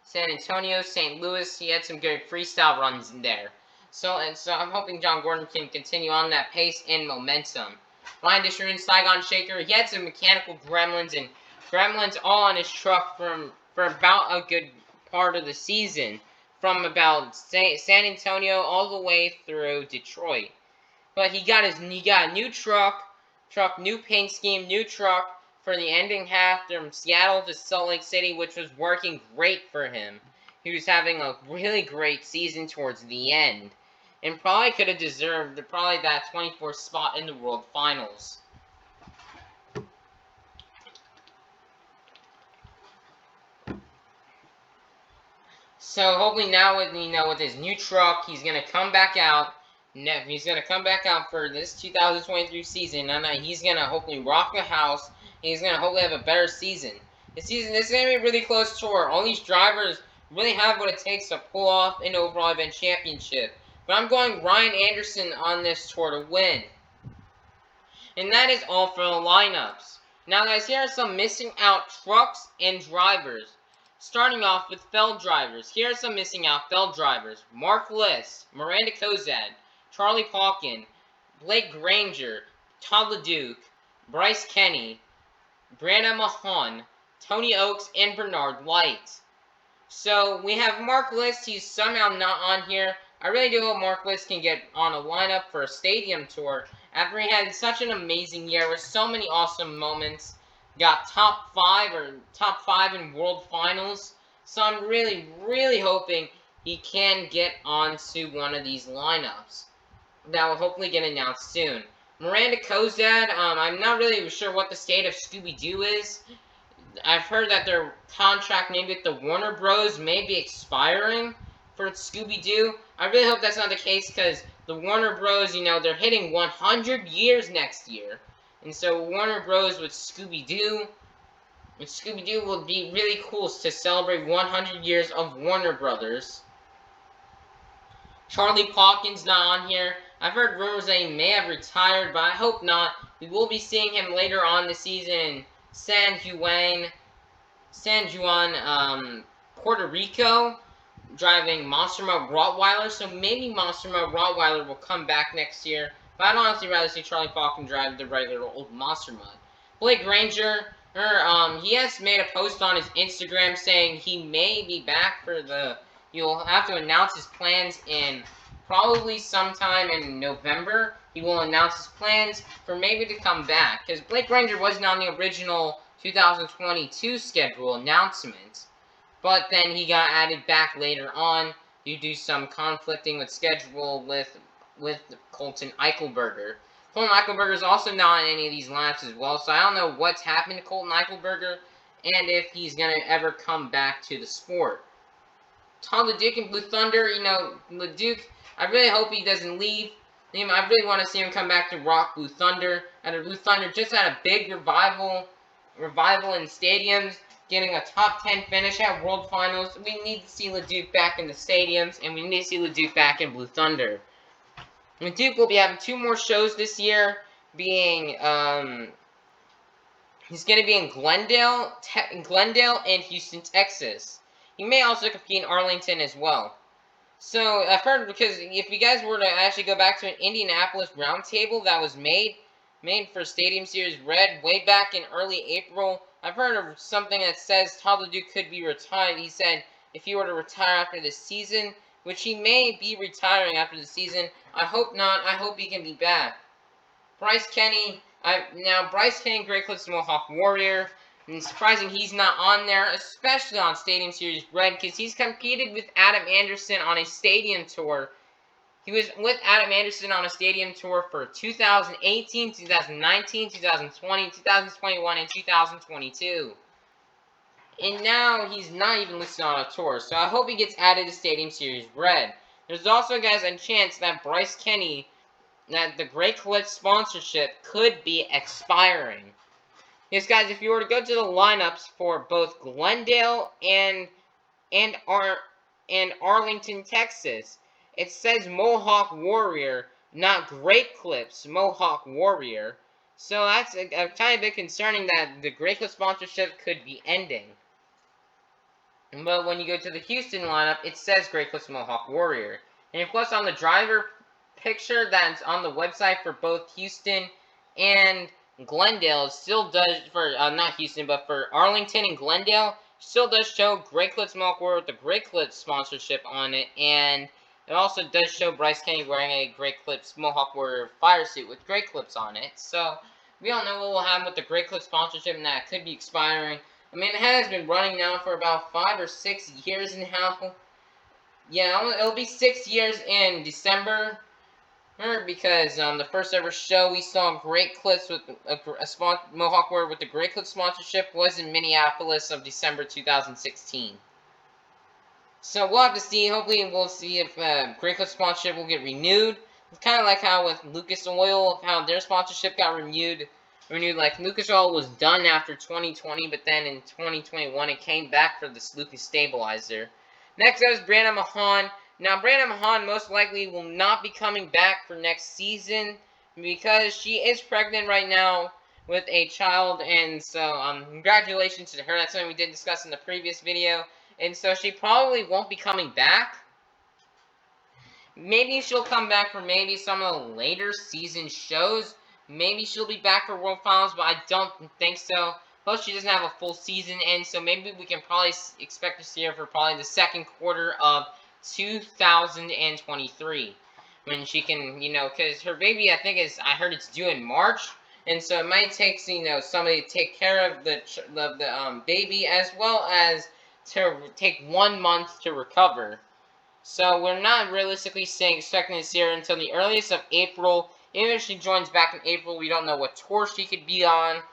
San Antonio, St. Louis. He had some good freestyle runs in there. So I'm hoping John Gordon can continue on that pace and momentum. Ryan Disharoon, Saigon Shaker. He had some mechanical gremlins all on his truck for about a good part of the season, from about San Antonio all the way through Detroit. But he got a new truck, new paint scheme, new truck for the ending half from Seattle to Salt Lake City, which was working great for him. He was having a really great season towards the end, and probably could have deserved that 24th spot in the World Finals. So hopefully now with his new truck, he's gonna come back out. He's gonna come back out for this 2023 season, and he's gonna hopefully rock the house. And he's gonna hopefully have a better season. This is gonna be a really close tour. All these drivers really have what it takes to pull off an overall event championship. But I'm going Ryan Anderson on this tour to win. And that is all for the lineups. Now guys, here are some missing out trucks and drivers. Starting off with Feld drivers. Here are some missing out Feld drivers. Mark Liss, Miranda Kozad, Charlie Pauken, Blake Granger, Todd LeDuc, Bryce Kenny, Brianna Mahon, Tony Oaks, and Bernard White. So we have Mark Liss. He's somehow not on here. I really do hope Mark Liss can get on a lineup for a stadium tour after he had such an amazing year with so many awesome moments. Got top 5 in World Finals. So I'm really, really hoping he can get onto one of these lineups. that will hopefully get announced soon. Miranda Cozad, I'm not really sure what the state of Scooby-Doo is. I've heard that their contract maybe with the Warner Bros. May be expiring for Scooby-Doo. I really hope that's not the case, because the Warner Bros., they're hitting 100 years next year. And so Warner Bros. With Scooby-Doo will be really cool to celebrate 100 years of Warner Brothers. Charlie Hawkins not on here. I've heard rumors that he may have retired, but I hope not. We will be seeing him later on this season in San Juan, Puerto Rico, driving Monster Mode Rottweiler. So maybe Monster Mode Rottweiler will come back next year. But I'd honestly rather see Charlie Hawkins drive the regular old Monster Mode. Blake Granger, he has made a post on his Instagram saying he may be back for the. He'll have to announce his plans in probably sometime in November. He will announce his plans for maybe to come back, because Blake Granger wasn't on the original 2022 schedule announcement, but then he got added back later on due to some conflicting with schedule with Colton Eichelberger. Colton Eichelberger is also not in any of these lineups as well, so I don't know what's happened to Colton Eichelberger and if he's going to ever come back to the sport. Todd LeDuc and Blue Thunder, LeDuc, I really hope he doesn't leave. I really want to see him come back to rock Blue Thunder. And Blue Thunder just had a big revival in stadiums, getting a top 10 finish at World Finals. We need to see LeDuc back in the stadiums, and we need to see LeDuc back in Blue Thunder. LeDuc will be having 2 more shows this year, being, he's going to be in Glendale and Houston, Texas. He may also compete in Arlington as well. So, I've heard, because if you guys were to actually go back to an Indianapolis roundtable that was made for Stadium Series Red way back in early April, I've heard of something that says Todd LeDuc could be retired. He said if he were to retire after this season, which he may be retiring after the season, I hope not. I hope he can be back. Bryce Kenny, Great Clips Mohawk Warrior. And it's surprising he's not on there, especially on Stadium Series Red, because he's competed with Adam Anderson on a stadium tour. He was with Adam Anderson on a stadium tour for 2018, 2019, 2020, 2021, and 2022. And now he's not even listed on a tour, so I hope he gets added to Stadium Series Red. There's also, guys, a chance that Bryce Kenny, that the Great Clips sponsorship could be expiring. Yes, guys, if you were to go to the lineups for both Glendale and Arlington, Texas, it says Mohawk Warrior, not Great Clips, Mohawk Warrior. So that's a kind of bit concerning that the Great Clips sponsorship could be ending. But when you go to the Houston lineup, it says Great Clips Mohawk Warrior. And of course, on the driver picture that's on the website for both Houston and Glendale, still does, for not Houston, but for Arlington and Glendale, still does show Great Clips Mohawk Warrior with the Great Clips sponsorship on it, and it also does show Bryce Kenny wearing a Great Clips Mohawk Warrior fire suit with Great Clips on it. So we don't know what will happen with the Great Clips sponsorship, and that could be expiring. I mean, it has been running now for about 5 or 6 years now. Yeah, it'll be 6 years in December. Because the first ever show we saw Great Clips with a Mohawk Warrior with the Great Clips sponsorship was in Minneapolis of December 2016. So we'll have to see. Hopefully we'll see if Great Clips sponsorship will get renewed. It's kind of like how with Lucas Oil, how their sponsorship got renewed. Like Lucas Oil was done after 2020, but then in 2021 it came back for this Lucas stabilizer. Next up is Brandon Mahan. Now, Brandon Mahan most likely will not be coming back for next season because she is pregnant right now with a child, and so congratulations to her. That's something we did discuss in the previous video, and so she probably won't be coming back. Maybe she'll come back for maybe some of the later season shows. Maybe she'll be back for World Finals, but I don't think so. Plus, she doesn't have a full season in, so maybe we can probably expect to see her for probably the second quarter of 2023, when she can, because her baby, I heard it's due in March, and so it might take, somebody to take care of the baby, as well as to take 1 month to recover. So we're not realistically expecting to see her until the earliest of April. Even if she joins back in April, we don't know what tour she could be on,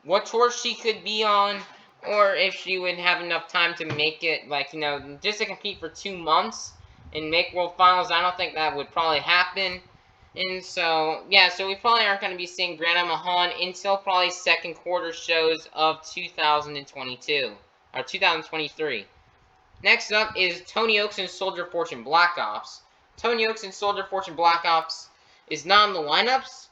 what tour she could be on, or if she would have enough time to make it, like, just to compete for 2 months and make World Finals. I don't think that would probably happen. And so, yeah, so we probably aren't going to be seeing Grandma Mahan until probably second quarter shows of 2022, or 2023. Next up is Tony Oaks and Soldier of Fortune Black Ops. Tony Oaks and Soldier of Fortune Black Ops is not in the lineups.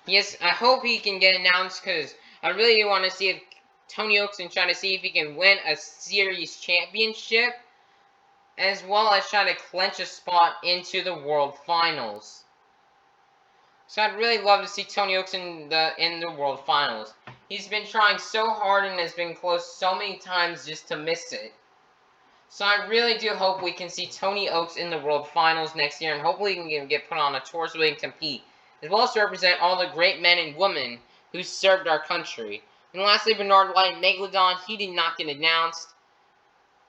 Yes, I hope he can get announced, because I really do want to see if Tony Oaks and try to see if he can win a series championship, as well as try to clinch a spot into the World Finals. So I'd really love to see Tony Oaks in the World Finals. He's been trying so hard and has been close so many times just to miss it. So I really do hope we can see Tony Oaks in the World Finals next year, and hopefully he can get put on a tour so he can compete, as well as to represent all the great men and women who served our country. And lastly, Bernard White, Megalodon, he did not get announced.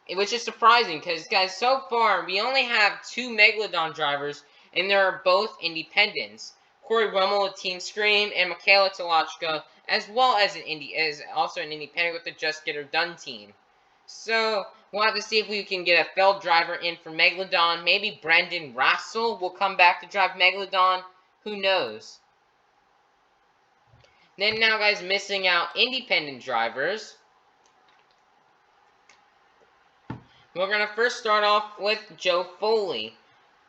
It was just surprising, because, guys, so far, we only have 2 Megalodon drivers, and they're both independents. Corey Rummel of Team Scream, and Michaela Tolochka, as well as also an independent with the Just Get Her Done team. So, we'll have to see if we can get a failed driver in for Megalodon. Maybe Brendan Russell will come back to drive Megalodon. Who knows? Then now, guys, missing out independent drivers. We're going to first start off with Joe Foley.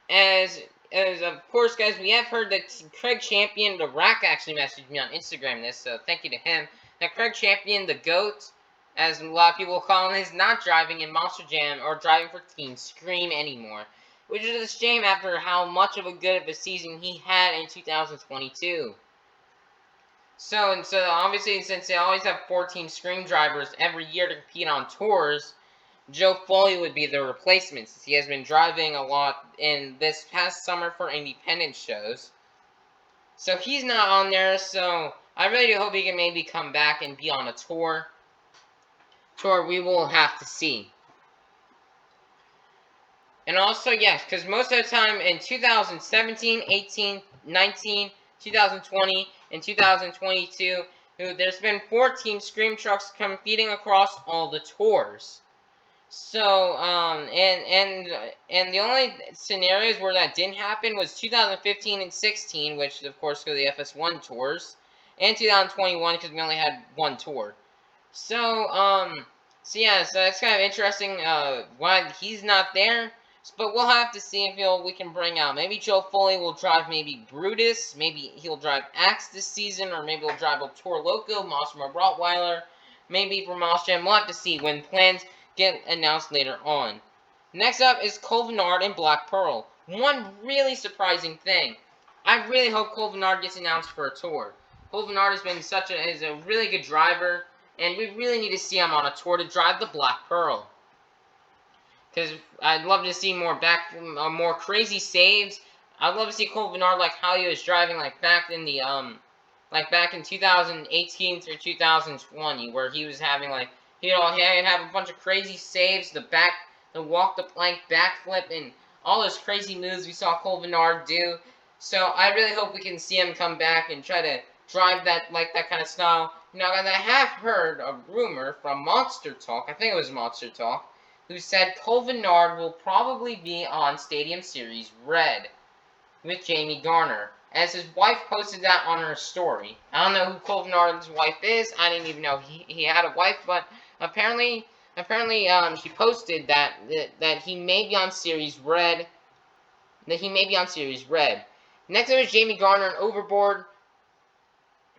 As of course, guys, we have heard that Craig Champion, the Rack, actually messaged me on Instagram this, so thank you to him. That Craig Champion, the GOAT, as a lot of people call him, is not driving in Monster Jam or driving for Team Scream anymore, which is a shame after how much of a good of a season he had in 2022. So obviously, since they always have 4 Team Scream drivers every year to compete on tours, Joe Foley would be the replacement, since he has been driving a lot in this past summer for independent shows. So he's not on there, so I really do hope he can maybe come back and be on a tour. We will have to see. And also, yes, because most of the time in 2017, 18, 19, 2020, and 2022, there's been 4 Team Scream trucks competing across all the tours. So, and the only scenarios where that didn't happen was 2015 and 16, which, of course, go the FS1 tours, and 2021, because we only had 1 tour. So, yeah, so that's kind of interesting, why he's not there, but we'll have to see if we can bring out, maybe Joe Foley will drive maybe Brutus, maybe he'll drive Axe this season, or maybe he'll drive a Toro Loco, Monster Rottweiler, maybe for Moss Jam. We'll have to see when plans get announced later on. Next up is Cole Vennard and Black Pearl. One really surprising thing. I really hope Cole Vennard gets announced for a tour. Cole Vennard has been is a really good driver, and we really need to see him on a tour to drive the Black Pearl. Because I'd love to see more crazy saves. I'd love to see Cole Vennard like how he was driving back in 2018 through 2020, where he was having he'd have a bunch of crazy saves, the walk the plank backflip, and all those crazy moves we saw Cole Vennard do. So I really hope we can see him come back and try to drive that kind of style. Now, I have heard a rumor from Monster Talk, I think it was Monster Talk, who said Cole Vennard will probably be on Stadium Series Red with Jamie Garner, as his wife posted that on her story. I don't know who Cole Vennard's wife is. I didn't even know he had a wife, but apparently, she posted that he may be on Series Red. Next up is Jamie Garner and Overboard.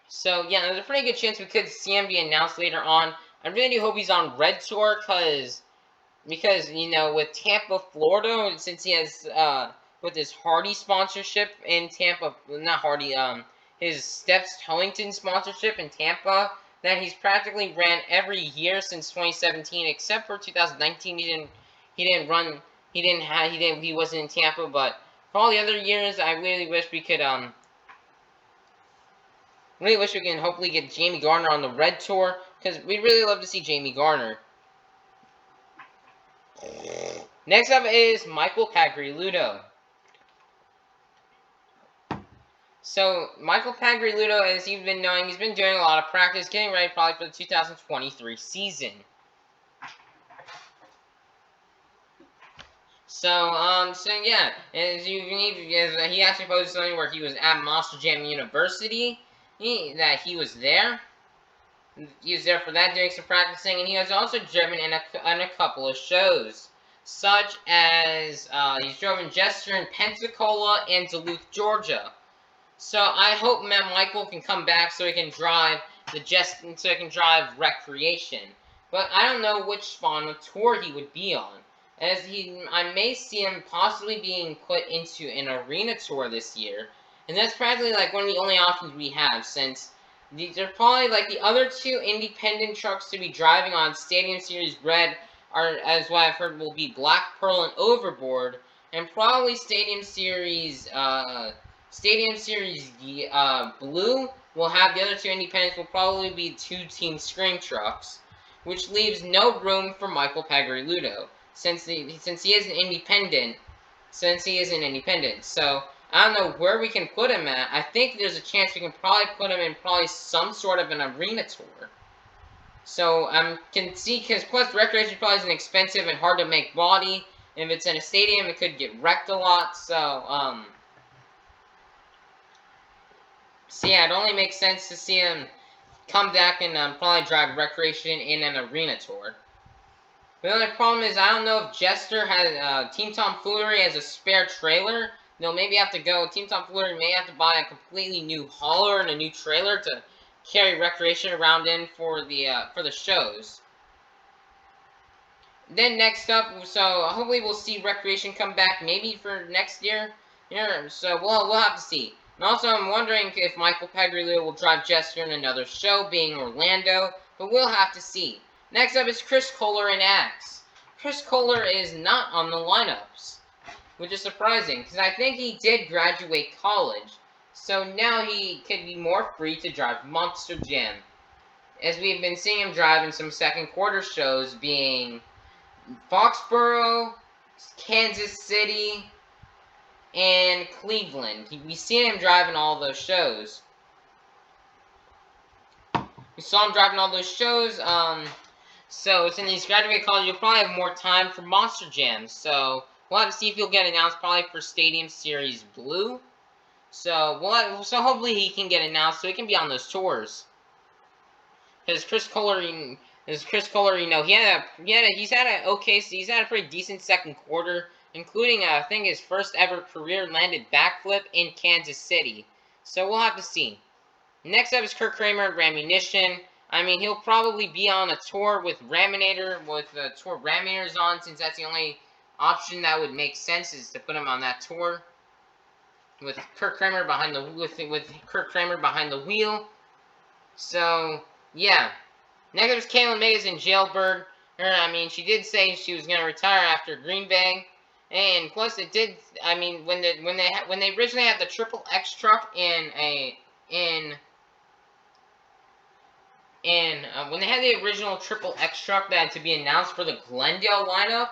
So yeah, there's a pretty good chance we could see him be announced later on. I really do hope he's on Red Tour, because with Tampa, Florida, since he has with his Hardy sponsorship in Tampa, not Hardy, his Steps Towington sponsorship in Tampa, that he's practically ran every year since 2017, except for 2019. He wasn't in Tampa, but for all the other years, I really wish we could hopefully get Jamie Garner on the Red Tour, because we'd really love to see Jamie Garner. Next up is Michael Pagriludo. So, Michael Pagriludo, as you've been knowing, he's been doing a lot of practice, getting ready probably for the 2023 season. So yeah, he actually posted something where he was at Monster Jam University, that he was there. He was there for that, doing some practicing, and he was also driven in a couple of shows, such as he's driven Jester in Pensacola and Duluth, Georgia. So I hope Matt Michael can come back so he can drive Recreation. But I don't know which final tour he would be on, as I may see him possibly being put into an arena tour this year, and that's practically like one of the only options we have, since they're probably like the other two independent trucks to be driving on Stadium Series Red are, as what I've heard, will be Black Pearl and Overboard, and probably Stadium Series Blue will have the other two independents will probably be two Team Scream trucks, which leaves no room for Michael Pagriludo since he is an independent. So I don't know where we can put him at. I think there's a chance we can probably put him in some sort of an arena tour. So can see, because plus Recreation probably is an expensive and hard to make body. If it's in a stadium, it could get wrecked a lot. So yeah, it only makes sense to see him come back and probably drive Recreation in an arena tour. The only problem is I don't know if Jester has Team Tomfoolery has a spare trailer. They'll maybe have to go. Team Tomfoolery may have to buy a completely new hauler and a new trailer to carry Recreation around in for the shows. Then next up, so hopefully we'll see Recreation come back maybe for next year. Yeah, so we'll have to see. And also, I'm wondering if Michael Pagriludo will drive Jester in another show, being Orlando, but we'll have to see. Next up is Chris Kohler in Axe. Chris Kohler is not on the lineups, which is surprising, because I think he did graduate college, so now he could be more free to drive Monster Jam, as we've been seeing him drive in some second quarter shows, being Foxborough, Kansas City, and Cleveland. We seen him driving all those shows. We saw him driving all those shows. So since he's graduated college, you'll probably have more time for Monster Jam. So we'll have to see if he'll get announced probably for Stadium Series Blue. So hopefully he can get announced so he can be on those tours. Because Chris Kohler, you know, he's had a pretty decent second quarter, including I think his first ever career landed backflip in Kansas City. So we'll have to see. Next up is Kurt Kramer at Rammunition. I mean, he'll probably be on a tour with the tour Raminator's on, since that's the only option that would make sense, is to put him on that tour with Kurt Kramer behind the wheel. So yeah. Next up is Kaylin Megas in Jailbird. I mean, she did say she was gonna retire after Green Bay, and plus it did. I mean, when they originally had the Triple X truck when they had the original Triple X truck that had to be announced for the Glendale lineup,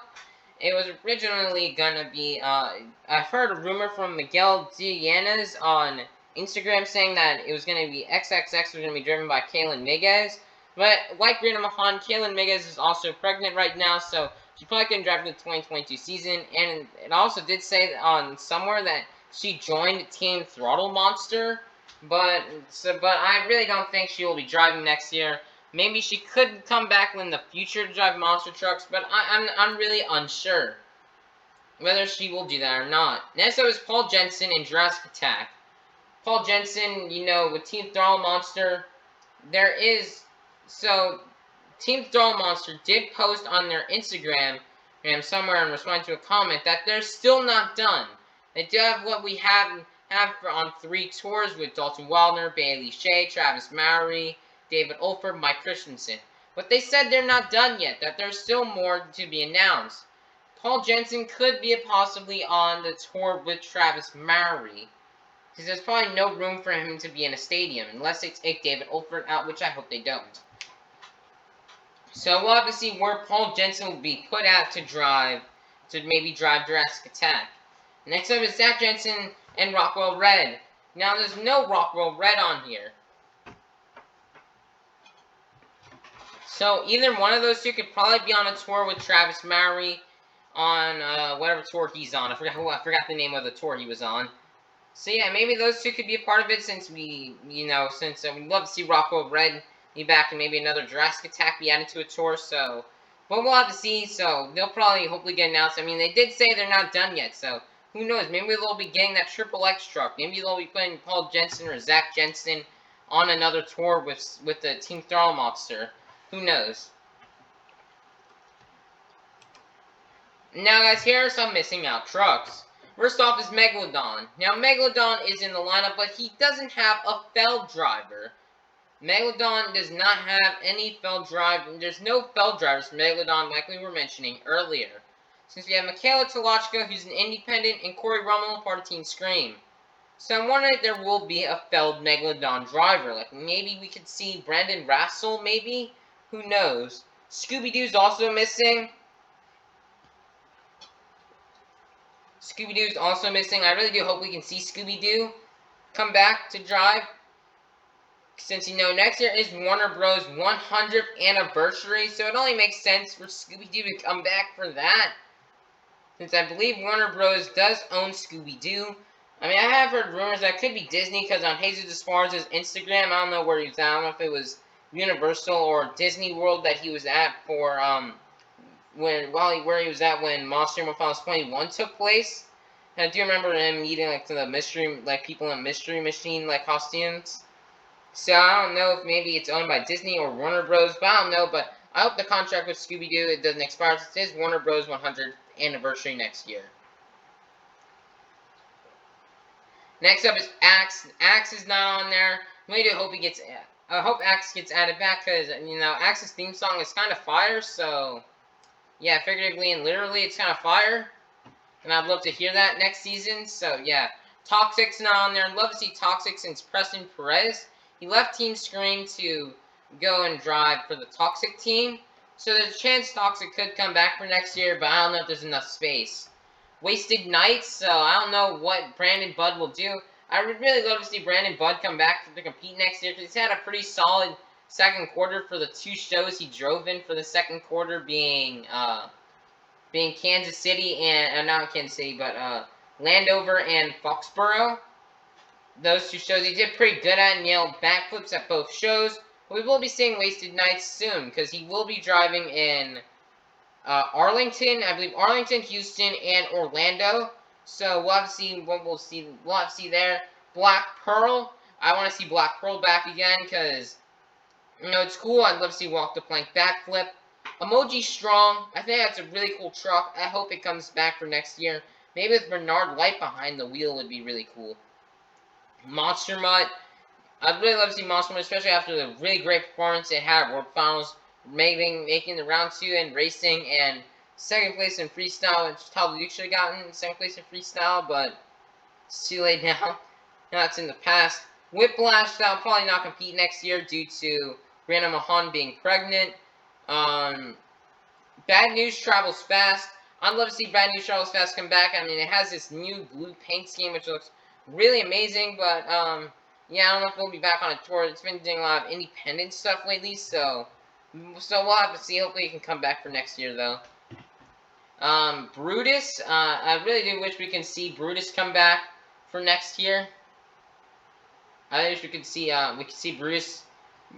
it was originally gonna be, I've heard a rumor from Miguel Dianas on Instagram saying that it was gonna be XXX was gonna be driven by Kaylin Miguez, but like Rita Mahan, Kaylin Miguez is also pregnant right now, so she probably couldn't drive the 2022 season, and it also did say on somewhere that she joined Team Throttle Monster, but I really don't think she will be driving next year. Maybe she could come back in the future to drive monster trucks, but I'm really unsure whether she will do that or not. Next up is Paul Jensen in Jurassic Attack. Paul Jensen, you know, with Team Throttle Monster, Team Throttle Monster did post on their Instagram somewhere in response to a comment that they're still not done. They do have what we have on 3 tours with Dalton Wildner, Bailey Shea, Travis Mowry, David Olford, Mike Christensen. But they said they're not done yet, that there's still more to be announced. Paul Jensen could be possibly on the tour with Travis Mowry, because there's probably no room for him to be in a stadium, unless they take David Olford out, which I hope they don't. So we'll have to see where Paul Jensen will be put out to maybe drive Jurassic Attack. Next up is Zach Jensen and Rockwell Red. Now there's no Rockwell Red on here. So either one of those two could probably be on a tour with Travis Mowry on whatever tour he's on. I forgot the name of the tour he was on. So yeah, maybe those two could be a part of it since we'd love to see Rockwell Red be back and maybe another Jurassic Attack be added to a tour. So, but we'll have to see. So they'll probably hopefully get announced. I mean, they did say they're not done yet. So who knows? Maybe they'll be getting that Triple X truck. Maybe they'll be putting Paul Jensen or Zach Jensen on another tour with the Team Throttle Monster. Who knows? Now, guys, here are some missing out trucks. First off is Megalodon. Now, Megalodon is in the lineup, but he doesn't have a Feld driver. Megalodon does not have any Feld drive. There's no Feld drivers for Megalodon, like we were mentioning earlier. Since we have Michaela Tolochka, who's an independent, and Corey Rummel, part of Team Scream. So I'm wondering if there will be a Feld Megalodon driver. Like, maybe we could see Brandon Rassel, maybe? Who knows? Scooby-Doo's also missing. Scooby-Doo's also missing. I really do hope we can see Scooby-Doo come back to drive. Since, next year is Warner Bros. 100th anniversary, so it only makes sense for Scooby-Doo to come back for that. Since I believe Warner Bros. Does own Scooby-Doo. I mean, I have heard rumors that it could be Disney, because on Jesus Esparza's Instagram, I don't know where he was at. I don't know if it was Universal or Disney World that he was at for, where he was at when Monster Finals 21 took place. And I do remember him eating, like, the mystery, like, people in Mystery Machine, like, costumes. So I don't know if maybe it's owned by Disney or Warner Bros. But I don't know. But I hope the contract with Scooby-Doo, it doesn't expire, since it is Warner Bros. 100th anniversary next year. Next up is Axe. Axe is not on there. I do hope I hope Axe gets added back, because, Axe's theme song is kind of fire, so yeah, figuratively and literally, it's kind of fire. And I'd love to hear that next season. So, yeah. Toxic's not on there. I'd love to see Toxic since Preston Perez. He left Team Scream to go and drive for the Toxic team. So, there's a chance Toxic could come back for next year, but I don't know if there's enough space. Wasted Nights, so I don't know what Brandon Budd will do. I would really love to see Brandon Budd come back to compete next year, because he's had a pretty solid second quarter for the two shows he drove in for the second quarter, being Kansas City and not Kansas City, but Landover and Foxborough. Those two shows he did pretty good at and nailed backflips at both shows. But we will be seeing Wasted Nights soon, because he will be driving in Arlington, I believe Arlington, Houston, and Orlando. So we'll have to see what we'll have to see there. Black Pearl. I want to see Black Pearl back again, because it's cool. I'd love to see Walk the Plank backflip. Emoji Strong. I think that's a really cool truck. I hope it comes back for next year. Maybe with Bernard Light behind the wheel would be really cool. Monster Mutt. I'd really love to see Monster Mutt, especially after the really great performance it had at World Finals, making the round 2 and racing, and second place in freestyle, which Tyler Duke should have gotten second place in freestyle, but it's too late now. Now it's in the past. Whiplash, that'll probably not compete next year due to Brianna Mahan being pregnant. Bad News Travels Fast. I'd love to see Bad News Travels Fast come back. I mean, it has this new blue paint scheme, which looks really amazing, but, yeah, I don't know if we'll be back on a tour. It's been doing a lot of independent stuff lately, so we'll have to see. Hopefully it can come back for next year, though. Brutus. I really do wish we can see Brutus come back for next year. I wish we could see Brutus.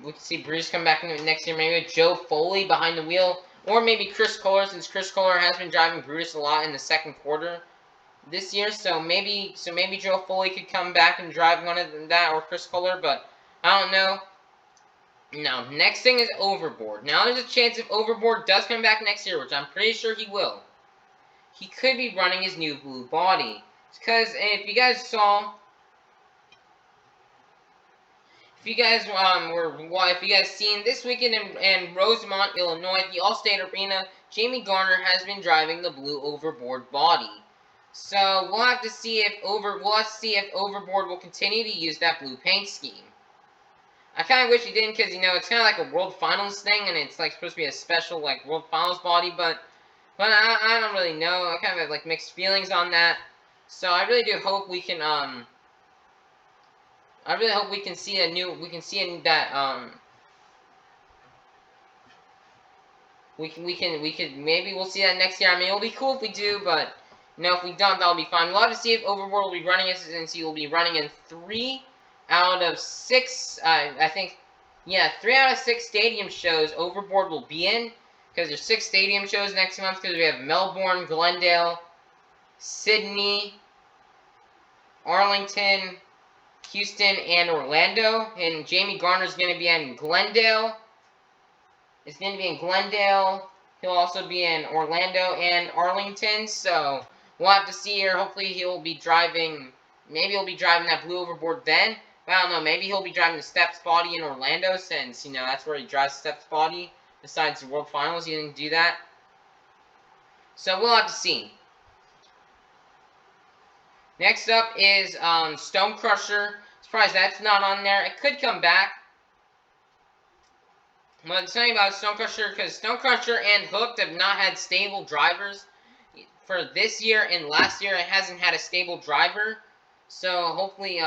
We could see Brutus come back next year. Maybe with Joe Foley behind the wheel, or maybe Chris Kohler, since Chris Kohler has been driving Brutus a lot in the second quarter this year. So maybe Joe Foley could come back and drive one of that, or Chris Kohler, but I don't know. Now, next thing is Overboard. Now, there's a chance if Overboard does come back next year, which I'm pretty sure he will, he could be running his new blue body. Because if you guys saw, if you guys seen this weekend in Rosemont, Illinois, at the Allstate Arena, Jamie Garner has been driving the blue Overboard body. So we'll have to see if Overboard will continue to use that blue paint scheme. I kind of wish he didn't, because, you know, it's kind of like a World Finals thing, and it's, like, supposed to be a special, like, World Finals body, but I don't really know. I kind of have, like, mixed feelings on that. So I really do hope we can, I really hope we can see we could, maybe we'll see that next year. I mean, it'll be cool if we do, but, you know, if we don't, that'll be fine. We'll have to see if Overboard will be running it, since he will be running in 3 out of 6, I think, yeah, 3 out of 6 stadium shows Overboard will be in, because there's 6 stadium shows next month, because we have Melbourne, Glendale, Sydney, Arlington, Houston, and Orlando, and Jamie Garner's going to be in Glendale. It's going to be in Glendale. He'll also be in Orlando and Arlington, so we'll have to see here. Hopefully he'll be driving, maybe he'll be driving that blue Overboard then. But I don't know, maybe he'll be driving the Steps body in Orlando, since, you know, that's where he drives the Steps body. Besides the World Finals, he didn't do that. So we'll have to see. Next up is Stone Crusher. Surprised that's not on there. It could come back. But it's something about Stone Crusher, because Stone Crusher and Hooked have not had stable drivers for this year, and last year it hasn't had a stable driver. So hopefully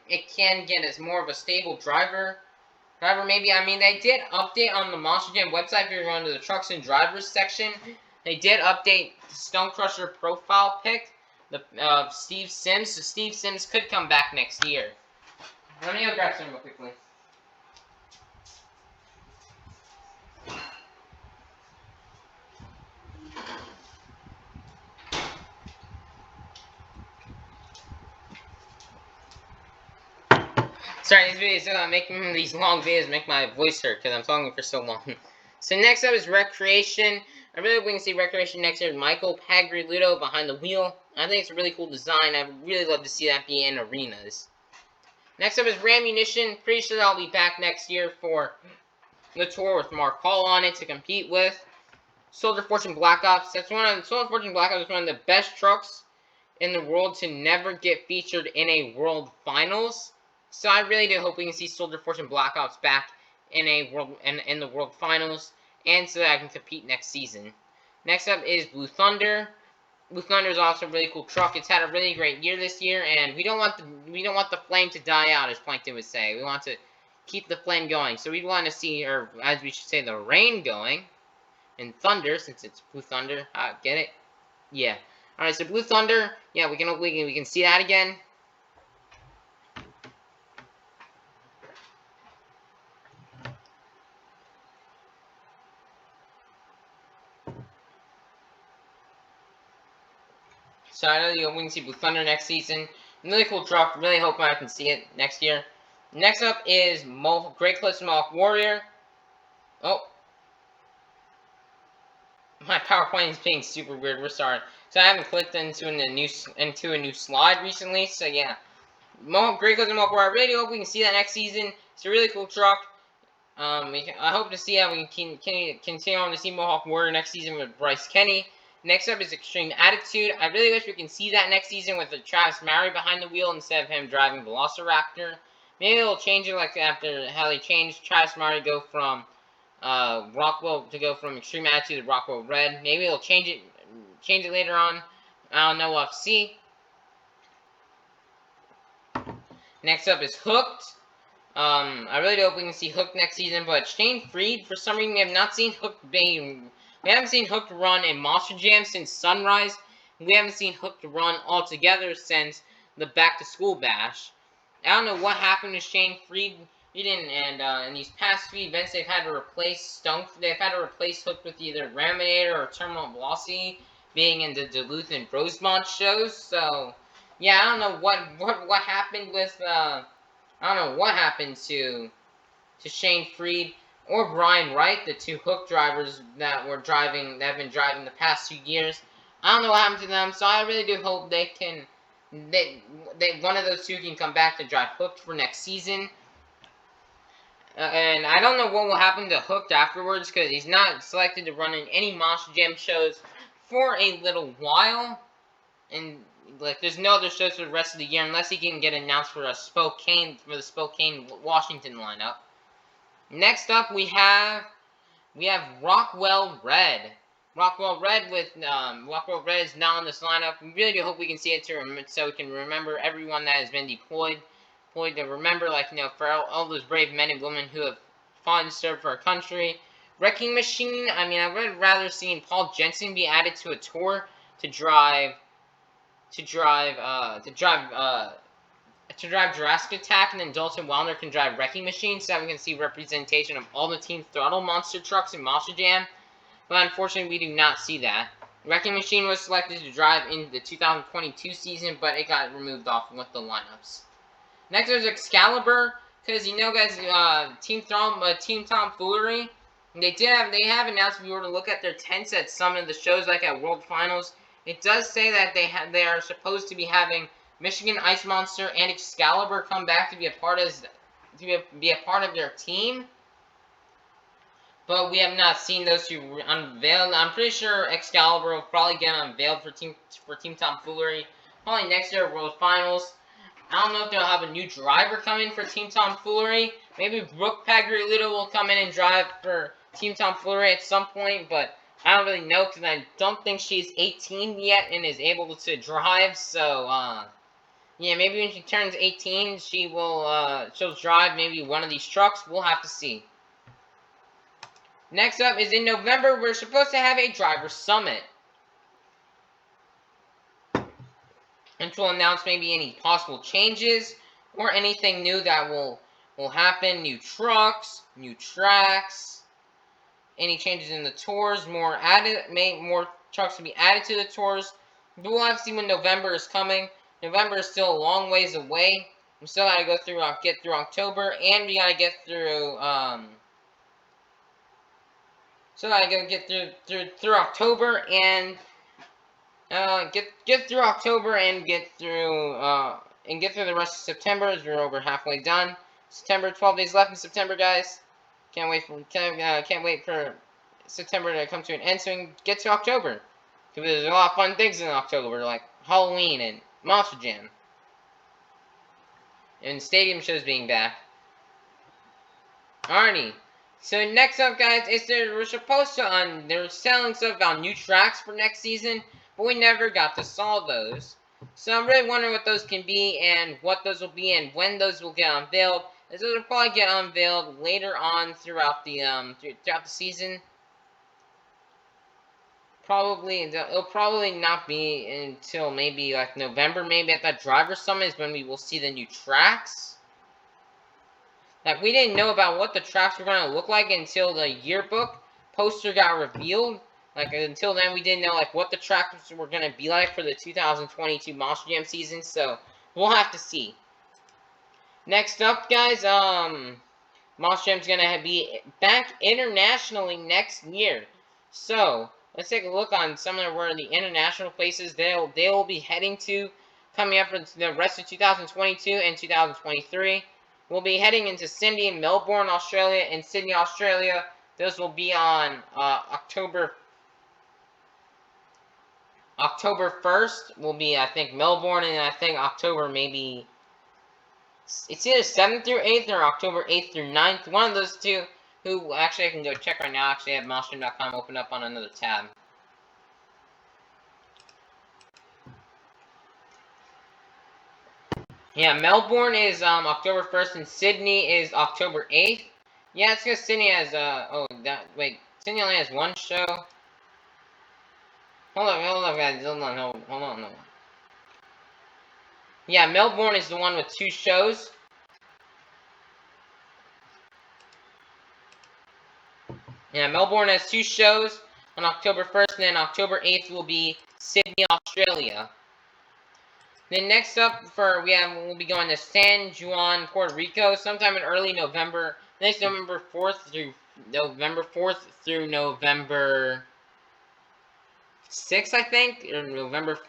it can get as more of a stable driver. However, maybe, I mean, they did update on the Monster Jam website. If you're going to the Trucks and Drivers section, they did update the Stone Crusher profile pic of Steve Sims. So Steve Sims could come back next year. Let me go grab some real quickly. Sorry, these videos, making these long videos make my voice hurt because I'm talking for so long. So next up is Recreation. I really hope we can see Recreation next year. Michael Pagliarulo behind the wheel. I think it's a really cool design. I would really love to see that be in arenas. Next up is Rammunition. Pretty sure I'll be back next year for the tour with Mark Hall on it to compete with. Soldier Fortune Black Ops. Soldier Fortune Black Ops is one of the best trucks in the world to never get featured in a World Finals. So I really do hope we can see Soldier Fortune Black Ops back in the World Finals, and so that I can compete next season. Next up is Blue Thunder. Blue Thunder is also a really cool truck. It's had a really great year this year, and we don't want the flame to die out, as Plankton would say. We want to keep the flame going. So we want to see, or as we should say, the rain going, and thunder, since it's Blue Thunder. Get it? Yeah. All right. So Blue Thunder. Yeah, we can see that again. So I really hope we can see Blue Thunder next season. Really cool truck. Really hope I can see it next year. Next up is Great Clips Mohawk Warrior. Oh. My PowerPoint is being super weird. We're sorry. So I haven't clicked into a new slide recently. So yeah. Great Clips Mohawk Warrior. I really hope we can see that next season. It's a really cool truck. I hope to see how we can continue on to see Mohawk Warrior next season with Bryce Kenny. Next up is Extreme Attitude. I really wish we can see that next season with Travis Murray behind the wheel instead of him driving Velociraptor. Maybe they'll change it like after how they changed Travis Murray to go from Extreme Attitude to Rockwell Red. Maybe they'll change it later on. I don't know. We'll have to see. Next up is Hooked. I really hope we can see Hooked next season, but Shane Freed, for some reason, we have not seen Hooked we haven't seen Hooked run in Monster Jam since Sunrise. We haven't seen Hooked run altogether since the Back to School Bash. I don't know what happened to Shane Freed. In these past few events, they've had to replace Hooked with either Raminator or Terminal Velocity, being in the Duluth and Rosemont shows. So, yeah, I don't know what happened with I don't know what happened to Shane Freed or Brian Wright, the two Hook drivers that have been driving the past 2 years. I don't know what happened to them, so I really do hope one of those two can come back to drive Hooked for next season. And I don't know what will happen to Hooked afterwards, because he's not selected to run in any Monster Jam shows for a little while. And like, there's no other shows for the rest of the year unless he can get announced for the Spokane, Washington lineup. Next up, we have Rockwell Red. Rockwell Red is now in this lineup. We really do hope we can see it so we can remember everyone that has been deployed to remember, like, for all those brave men and women who have fought and served for our country. Wrecking Machine. I mean, I would rather seen Paul Jensen be added to a tour to drive Jurassic Attack, and then Dalton Wilder can drive Wrecking Machine, so that we can see representation of all the Team Throttle monster trucks in Monster Jam. But unfortunately, we do not see that. Wrecking Machine was selected to drive in the 2022 season, but it got removed off with the lineups. Next, there's Excalibur, because guys, Team Tomfoolery. They have announced if you were to look at their tents at some of the shows, like at World Finals, it does say that they are supposed to be having Michigan Ice Monster and Excalibur come back to be a part of their team. But we have not seen those two unveiled. I'm pretty sure Excalibur will probably get unveiled for Team Tomfoolery probably next year at World Finals. I don't know if they'll have a new driver coming for Team Tomfoolery. Maybe Brooke Pagliarulo will come in and drive for Team Tomfoolery at some point, but I don't really know because I don't think she's 18 yet and is able to drive. So, yeah, maybe when she turns 18, she'll drive maybe one of these trucks. We'll have to see. Next up is in November, we're supposed to have a driver summit, which will announce maybe any possible changes or anything new that will happen. New trucks, new tracks, any changes in the tours, more trucks to be added to the tours. But we'll have to see when November is coming. November is still a long ways away. We still gotta get through October, and we gotta get through through October and get through October and get through the rest of September, as we're over halfway done. September, 12 days left in September, guys. Can't wait for September to come to an end so we can get to October. Because there's a lot of fun things in October, like Halloween and Monster Jam. And stadium shows being back. Alrighty. So next up, guys, is we're supposed to they're selling stuff about new tracks for next season, but we never got to saw those. So I'm really wondering what those can be and what those will be and when those will get unveiled. As those will probably get unveiled later on throughout the season. It'll probably not be until maybe like November, maybe at that driver summit is when we will see the new tracks. Like, we didn't know about what the tracks were going to look like until the yearbook poster got revealed. Like, until then, we didn't know, like, what the tracks were going to be like for the 2022 Monster Jam season, so we'll have to see. Next up, guys, Monster Jam's going to be back internationally next year. So, let's take a look on some of where the international places they will be heading to coming up for the rest of 2022 and 2023. We'll be heading into Sydney, Melbourne, Australia, and Sydney, Australia. Those will be on October 1st. Will be, I think, Melbourne, and I think October maybe it's either 7th through 8th or October 8th through 9th. One of those two. Who actually I can go check right now. Actually, I have monster.com open up on another tab. Yeah, Melbourne is October 1st and Sydney is October 8th. Yeah, it's because Sydney has Sydney only has one show. Hold on, guys. Hold on. Yeah, Melbourne is the one with 2 shows. Yeah, Melbourne has 2 shows on October 1st, and then October 8th will be Sydney, Australia. Then next up, we'll be going to San Juan, Puerto Rico, sometime in early November. Next November 4th through November 6th, I think, or November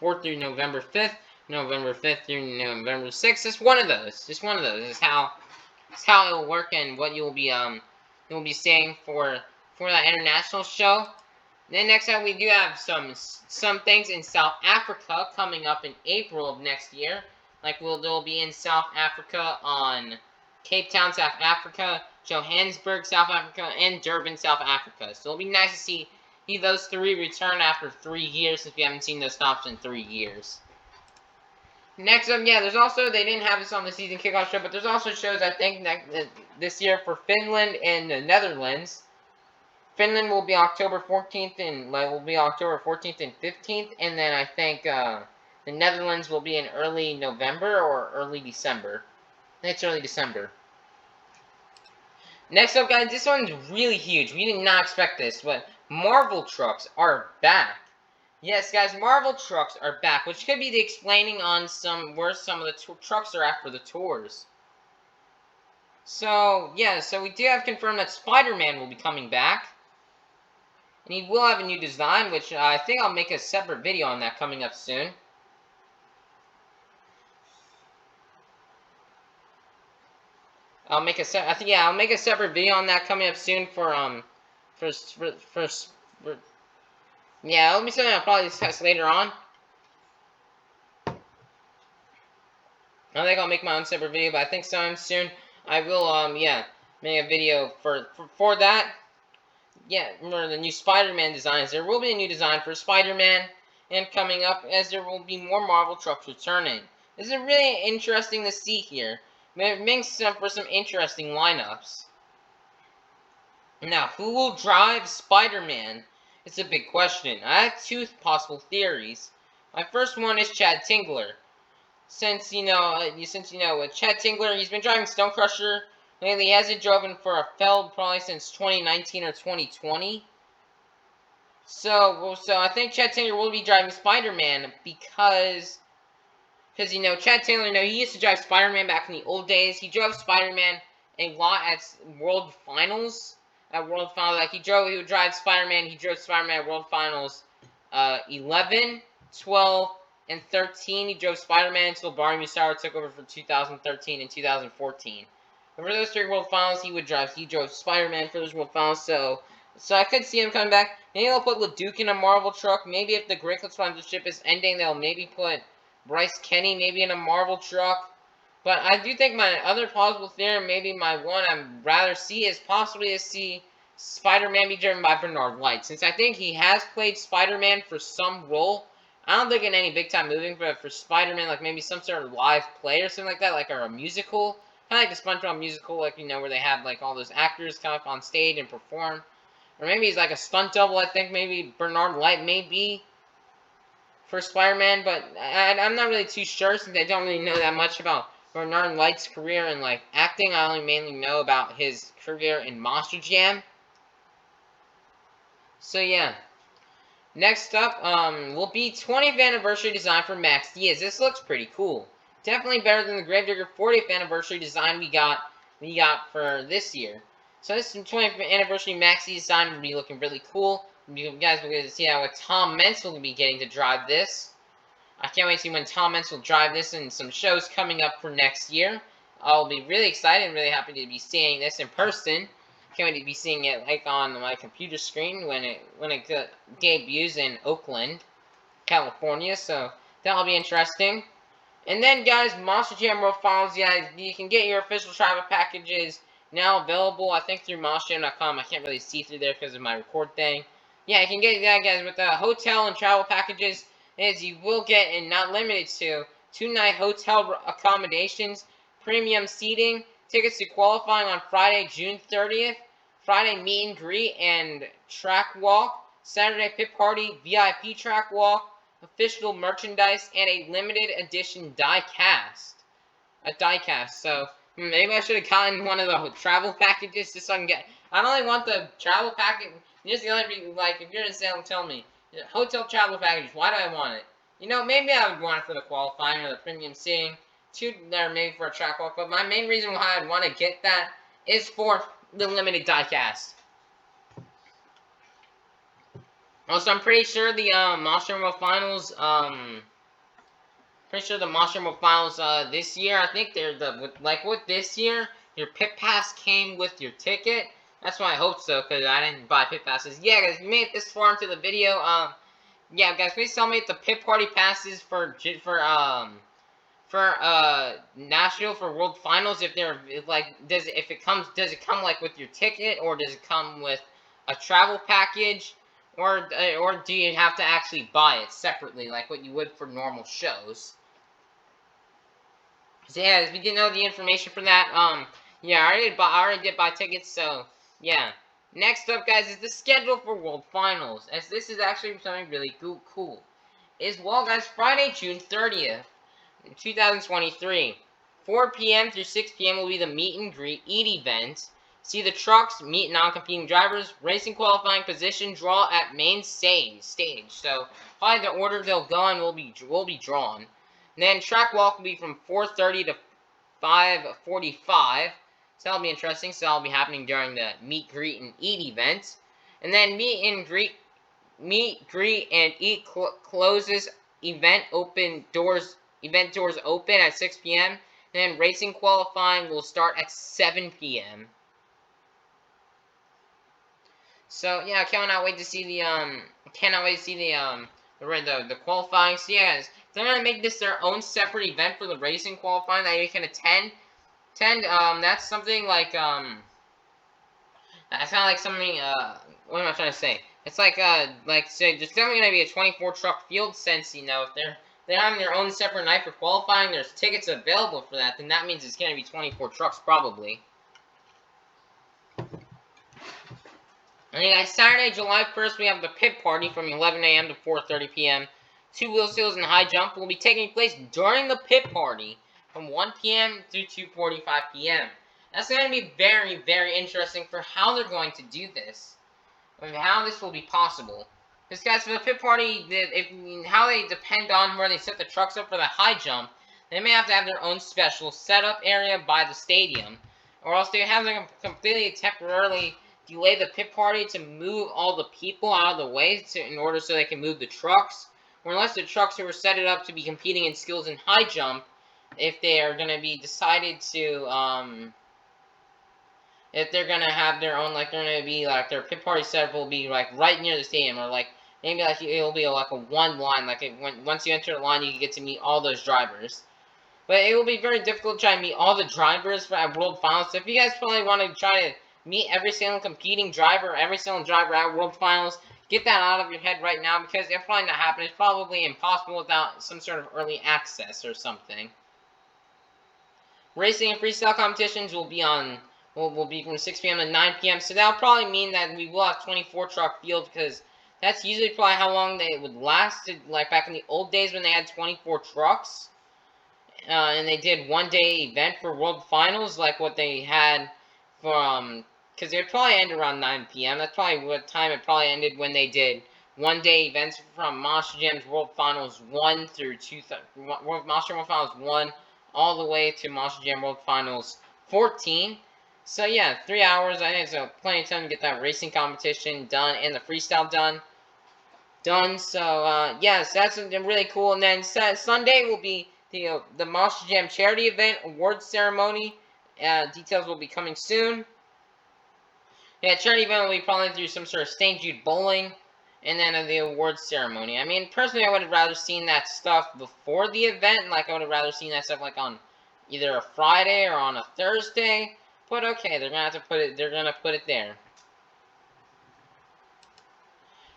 4th through November 5th, November 5th through November 6th. Just one of those. This is how it will work and what you'll be seeing for that international show. Then next up, we do have some things in South Africa coming up in April of next year. Like they'll be in South Africa on Cape Town, South Africa, Johannesburg, South Africa, and Durban, South Africa. So it'll be nice to see those three return after 3 years, since we haven't seen those stops in 3 years. Next up, yeah, there's also, they didn't have this on the season kickoff show, but there's also shows, I think, that this year for Finland and the Netherlands. Finland will be October 14th and 15th, and then I think the Netherlands will be in early November or early December. I think it's early December. Next up, guys, this one's really huge. We did not expect this, but Marvel trucks are back. Yes, guys, Marvel trucks are back, which could be the explaining on where some of the trucks are at for the tours. So, yeah, so we do have confirmed that Spider-Man will be coming back. And he will have a new design, which I think I'll make a separate video on that coming up soon. I'll make a separate video on that coming up soon for yeah, let me say I'll probably discuss later on. I think I'll make my own separate video, but I think sometime soon I will yeah, make a video for that. Yeah, remember the new Spider-Man designs. There will be a new design for Spider-Man, and coming up, as there will be more Marvel trucks returning. This is really interesting to see here. It makes for some interesting lineups. Now, who will drive Spider-Man? It's a big question. I have 2 possible theories. My first one is Chad Tingler. Since you know with Chad Tingler, he's been driving Stone Crusher lately. He hasn't driven for a Feld probably since 2019 or 2020. So I think Chad Tingler will be driving Spider-Man because Chad Tingler, he used to drive Spider-Man back in the old days. He drove Spider-Man a lot at World Finals. Like he would drive Spider-Man. He drove Spider-Man at World Finals 11, 12, and 13. He drove Spider-Man until Barry Musara took over for 2013 and 2014. And for those 3 World Finals, he drove Spider-Man for those World Finals. So I could see him coming back. Maybe they'll put LeDuc in a Marvel truck. Maybe if the Great Clips sponsorship is ending, they'll maybe put Bryce Kenny maybe in a Marvel truck. But I do think my other possible theory, maybe my one I'd rather see, is possibly to see Spider-Man be driven by Bernard Light. Since I think he has played Spider-Man for some role. I don't think in any big-time movie, but for Spider-Man, like maybe some sort of live play or something like that, like a musical. Kind of like the SpongeBob musical, like, where they have, like, all those actors come up on stage and perform. Or maybe he's like a stunt double, I think maybe Bernard Light may be for Spider-Man, but I'm not really too sure since I don't really know that much about Bernard Light's career in, like, acting. I only mainly know about his career in Monster Jam. So, yeah. Next up, will be 20th anniversary design for Max Diaz. This looks pretty cool. Definitely better than the Gravedigger 40th anniversary design we got for this year. So this 20th anniversary Max Diaz design will be looking really cool. You guys will get to see how Tom Mentz will be getting to drive this. I can't wait to see when Tom Mentz will drive this in some shows coming up for next year. I'll be really excited and really happy to be seeing this in person. Can't wait to be seeing it like on my computer screen when it debuts in Oakland, California. So that'll be interesting. And then, guys, Monster Jam World Finals. Yeah, you can get your official travel packages now available, I think, through monsterjam.com. I can't really see through there because of my record thing. Yeah, you can get that, guys, with the hotel and travel packages. As you will get, and not limited to, 2-night hotel accommodations, premium seating, tickets to qualifying on Friday, June 30th, Friday meet and greet and track walk, Saturday pit party, VIP track walk, official merchandise, and a limited edition die cast. A die cast. So maybe I should have gotten one of the travel packages just so I can get. I don't really want the travel package. Here's the other reason, like, if you're in Salem, tell me. Hotel travel package, why do I want it? Maybe I would want it for the qualifying or the premium seating. 2 there maybe for a track walk, but my main reason why I'd want to get that is for the limited diecast. Also, I'm pretty sure the Monster World Finals, this year, I think they're with this year, your pit pass came with your ticket. That's why I hope so, because I didn't buy pit passes. Yeah, guys, if you made it this far into the video, yeah, guys, please tell me if the pit party passes for for Nashville for World Finals, if they're like, does it come like with your ticket, or does it come with a travel package, or do you have to actually buy it separately like what you would for normal shows? So yeah, if you didn't know the information for that, yeah, I already did buy tickets, so yeah. Next up, guys, is the schedule for World Finals, as this is actually something really cool. Well, guys, Friday, June 30th, 2023, 4 p.m. through 6 p.m. will be the meet and greet event. See the trucks, meet non-competing drivers, racing qualifying position draw at main stage. So probably the order they'll go in will be drawn. And then track walk will be from 4:30 to 5:45. So that'll be interesting. So that'll be happening during the meet, greet, and eat event. And then meet, greet, and eat closes. Event doors open at 6 p.m. And then racing qualifying will start at 7 p.m. So yeah, I cannot wait to see the qualifying. So yeah, they're gonna make this their own separate event for the racing qualifying that you can attend. That's something like that's kind of like something what am I trying to say? It's like say there's definitely gonna be a 24 truck field, since if they're having their own separate night for qualifying. There's tickets available for that. Then that means it's gonna be 24 trucks probably. And then guys, Saturday, July 1st, we have the pit party from 11 a.m. to 4:30 p.m. Two wheel seals and high jump will be taking place during the pit party from 1 p.m. through 2:45 p.m. That's going to be very, very interesting for how they're going to do this. I mean, how this will be possible. Because guys, for the pit party, how they depend on where they set the trucks up for the high jump, they may have to have their own special setup area by the stadium, or else they have to completely temporarily delay the pit party to move all the people out of the way in order so they can move the trucks, or unless the trucks who were set it up to be competing in skills in high jump, if they are going to be decided to if they're gonna have their own, like they're gonna be like their pit party setup will be like right near the stadium, or like maybe like it'll be like a one line, like once you enter the line you can get to meet all those drivers. But it will be very difficult to try and meet all the drivers for at World Finals. So if you guys probably want to try to meet every single competing driver, every single driver at World Finals, get that out of your head right now, because it'll probably not happen. It's probably impossible without some sort of early access or something. Racing and freestyle competitions will be from 6 p.m. to 9 p.m. So that'll probably mean that we will have 24 truck field, because that's usually probably how long they would last. Like back in the old days when they had 24 trucks, and they did one-day event for World Finals, like what they had from, because it would probably end around 9 p.m. That's probably what time it probably ended when they did one-day events from Monster Jam's World Finals 1 through 2, Monster World Finals 1 all the way to Monster Jam World Finals 14. So yeah, 3 hours. I think it's plenty of time to get that racing competition done and the freestyle done. So yes, that's really cool. And then Sunday will be the Monster Jam charity event awards ceremony. Details will be coming soon. Yeah, charity event will be probably through some sort of St. Jude bowling, and then the awards ceremony. I mean, personally, I would have rather seen that stuff before the event. Like, I would have rather seen that stuff like on either a Friday or on a Thursday. But okay, they're gonna have to put it. They're gonna put it there.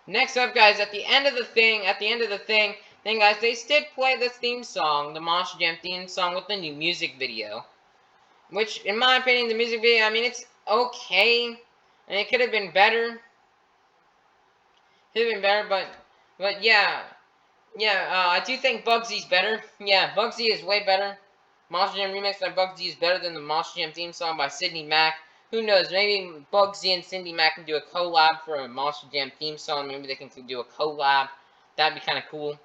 Next up, guys, at the end of the thing, guys, they did play the theme song, the Monster Jam theme song, with the new music video. Which, in my opinion, the music video, I mean, it's okay, and it could have been better. But yeah, I do think Bugsy's better. Yeah, Bugsy is way better. Monster Jam remix by Bugsy is better than the Monster Jam theme song by Sydney Mack. Who knows? Maybe Bugsy and Cindy Mack can do a collab for a Monster Jam theme song. Maybe they can do a collab. That'd be kind of cool.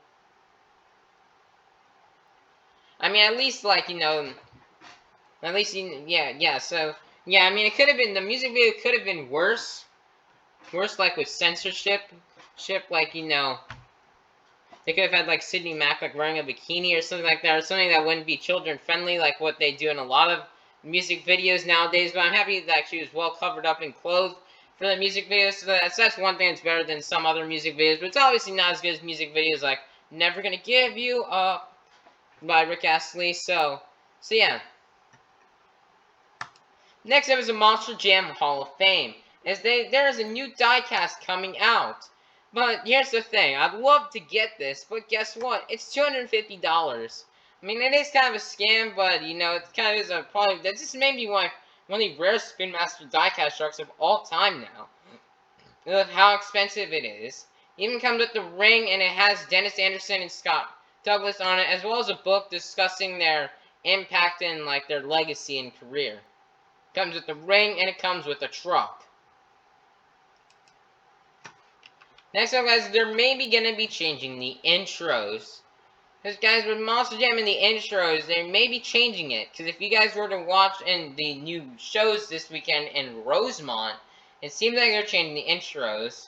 I mean, at least like So yeah, I mean, it could have been the music video could have been worse like with censorship, like they could have had like Sydney Mack like wearing a bikini or something like that, or something that wouldn't be children friendly, like what they do in a lot of music videos nowadays. But I'm happy that she was well covered up and clothed for the music videos. So that's one thing that's better than some other music videos. But it's obviously not as good as music videos like "Never Gonna Give You Up." by Rick Astley. So yeah. Next up is the Monster Jam Hall of Fame. There is a new diecast coming out. But here's the thing, I'd love to get this, but guess what? It's $250. I mean, it is kind of a scam, but you know, it kind of is a probably this is maybe one of the rarest Spin Master diecast trucks of all time now. Look how expensive it is. Even comes with the ring, and it has Dennis Anderson and Scott Douglas on it, as well as a book discussing their impact and like their legacy and career. Comes with the ring, and it comes with a truck. Next up, guys, they're maybe going to be changing the intros. Because, guys, with Monster Jam and the intros, they may be changing it. Because if you guys were to watch in the new shows this weekend in Rosemont, it seems like they're changing the intros.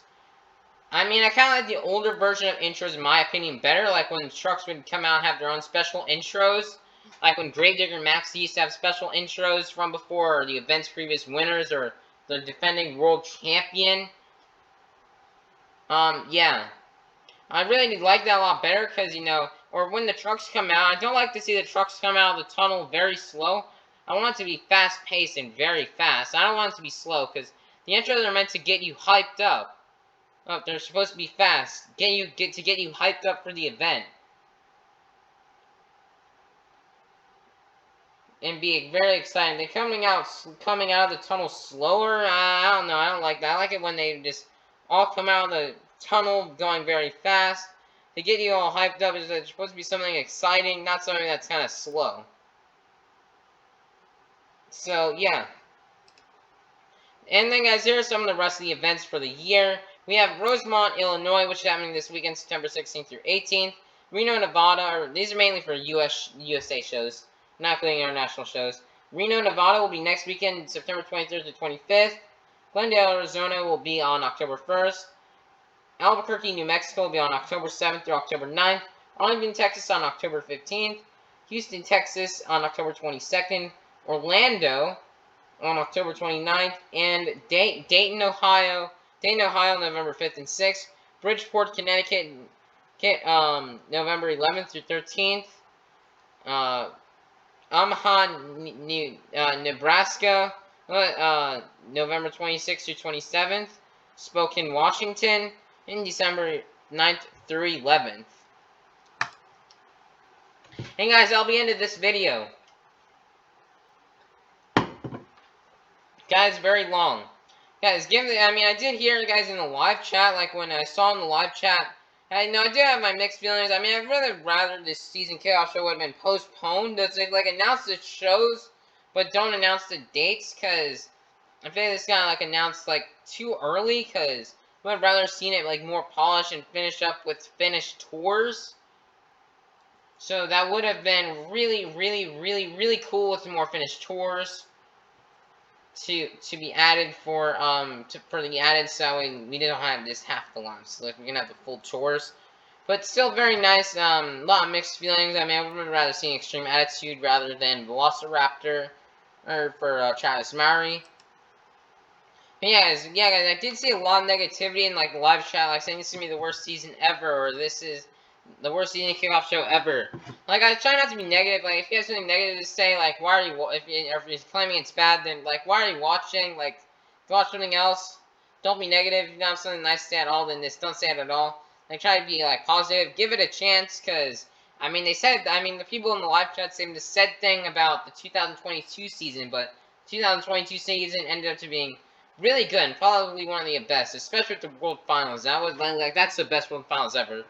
I mean, I kind of like the older version of intros, in my opinion, better. Like when trucks would come out and have their own special intros. Like when Gravedigger Maxi used to have special intros from before, or the event's previous winners, or the defending world champion. Yeah. I really like that a lot better because, you know, or when the trucks come out, I don't like to see the trucks come out of the tunnel very slow. I want it to be fast-paced and very fast. I don't want it to be slow because the intros are meant to get you hyped up. Oh, they're supposed to be fast. Get you hyped up for the event. And be very exciting. They're coming out of the tunnel slower. I don't know. I don't like that. I like it when they just all come out of the tunnel going very fast. To get you all hyped up, it's supposed to be something exciting, not something that's kind of slow. So yeah. And then, guys, here are some of the rest of the events for the year. We have Rosemont, Illinois, which is happening this weekend, September 16th through 18th. Reno, Nevada, these are mainly for USA shows, not including international shows. Reno, Nevada will be next weekend, September 23rd to 25th. Glendale, Arizona will be on October 1st. Albuquerque, New Mexico will be on October 7th through October 9th. Arlington, Texas on October 15th. Houston, Texas on October 22nd. Orlando on October 29th, and Dayton, Ohio, November 5th and 6th. Bridgeport, Connecticut, November 11th through 13th. Omaha, Nebraska, November 26th through 27th. Spokane, Washington, in December 9th through 11th. And guys, that'll be the end of this video. Guys, very long. Guys, I did hear guys in the live chat, like when I saw in the live chat, I did have my mixed feelings. I mean, I'd rather this season kickoff show would have been postponed. Does it, like, announce the shows, but don't announce the dates, because I feel like this got, like, announced, like, too early, because I would have rather seen it, like, more polished and finish up with finished tours. So that would have been really, really, really, really cool with some more finished tours to be added for the added, so we don't have this half the line, so like we're gonna have the full tours, but still very nice. A lot of mixed feelings. I mean, I would rather see Extreme Attitude rather than Velociraptor, or for Travis Mowry. But yeah, guys, I did see a lot of negativity in like the live chat, like saying this is gonna be the worst season ever, or this is the worst season kickoff show ever. Like, I try not to be negative. Like, if you have something negative to say, like, why are you, if you're claiming it's bad, then, like, why are you watching? Like, if you watch something else, don't be negative. If you don't have something nice to say at all, then just don't say it at all. Like, try to be, like, positive. Give it a chance, because, I mean, the people in the live chat saying the said thing about the 2022 season, but 2022 season ended up to being really good, and probably one of the best, especially with the World Finals. That was, like, that's the best World Finals ever.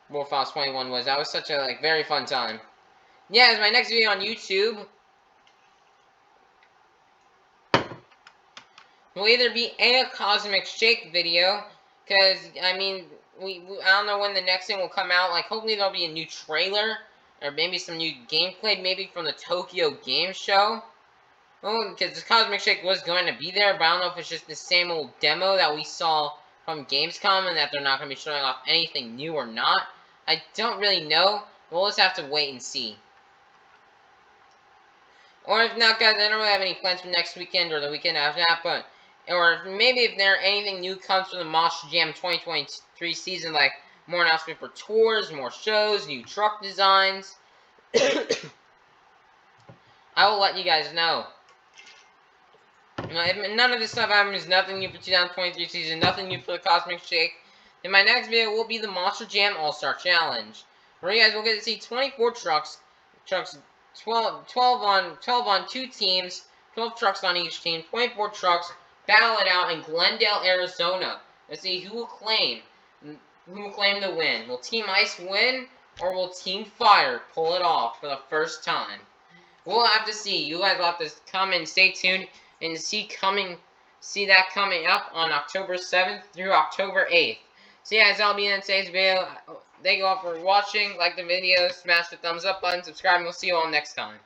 World Finals 21 was. That was such a, like, very fun time. Yeah, it's my next video on YouTube. Will either be a Cosmic Shake video, because, I mean, I don't know when the next thing will come out. Like, hopefully there'll be a new trailer, or maybe some new gameplay, maybe from the Tokyo Game Show. Well, because the Cosmic Shake was going to be there, but I don't know if it's just the same old demo that we saw from Gamescom, and that they're not going to be showing off anything new or not. I don't really know. We'll just have to wait and see. Or if not, guys, I don't really have any plans for next weekend or the weekend after that, or maybe if there anything new comes from the Monster Jam 2023 season, like more announcement for tours, more shows, new truck designs. I will let you guys know. If none of this stuff happens, nothing new for 2023 season, nothing new for the Cosmic Shake. Then my next video will be the Monster Jam All-Star Challenge, where you guys will get to see 24 trucks, 12 on 2 teams, 12 trucks on each team, 24 trucks, battle it out in Glendale, Arizona. Let's see who will claim the win. Will Team Ice win, or will Team Fire pull it off for the first time? We'll have to see. You guys will have to come and stay tuned and see that coming up on October 7th through October 8th. So yeah, guys, that'll be in today's video. Thank you all for watching. Like the video, smash the thumbs up button, subscribe, and we'll see you all next time.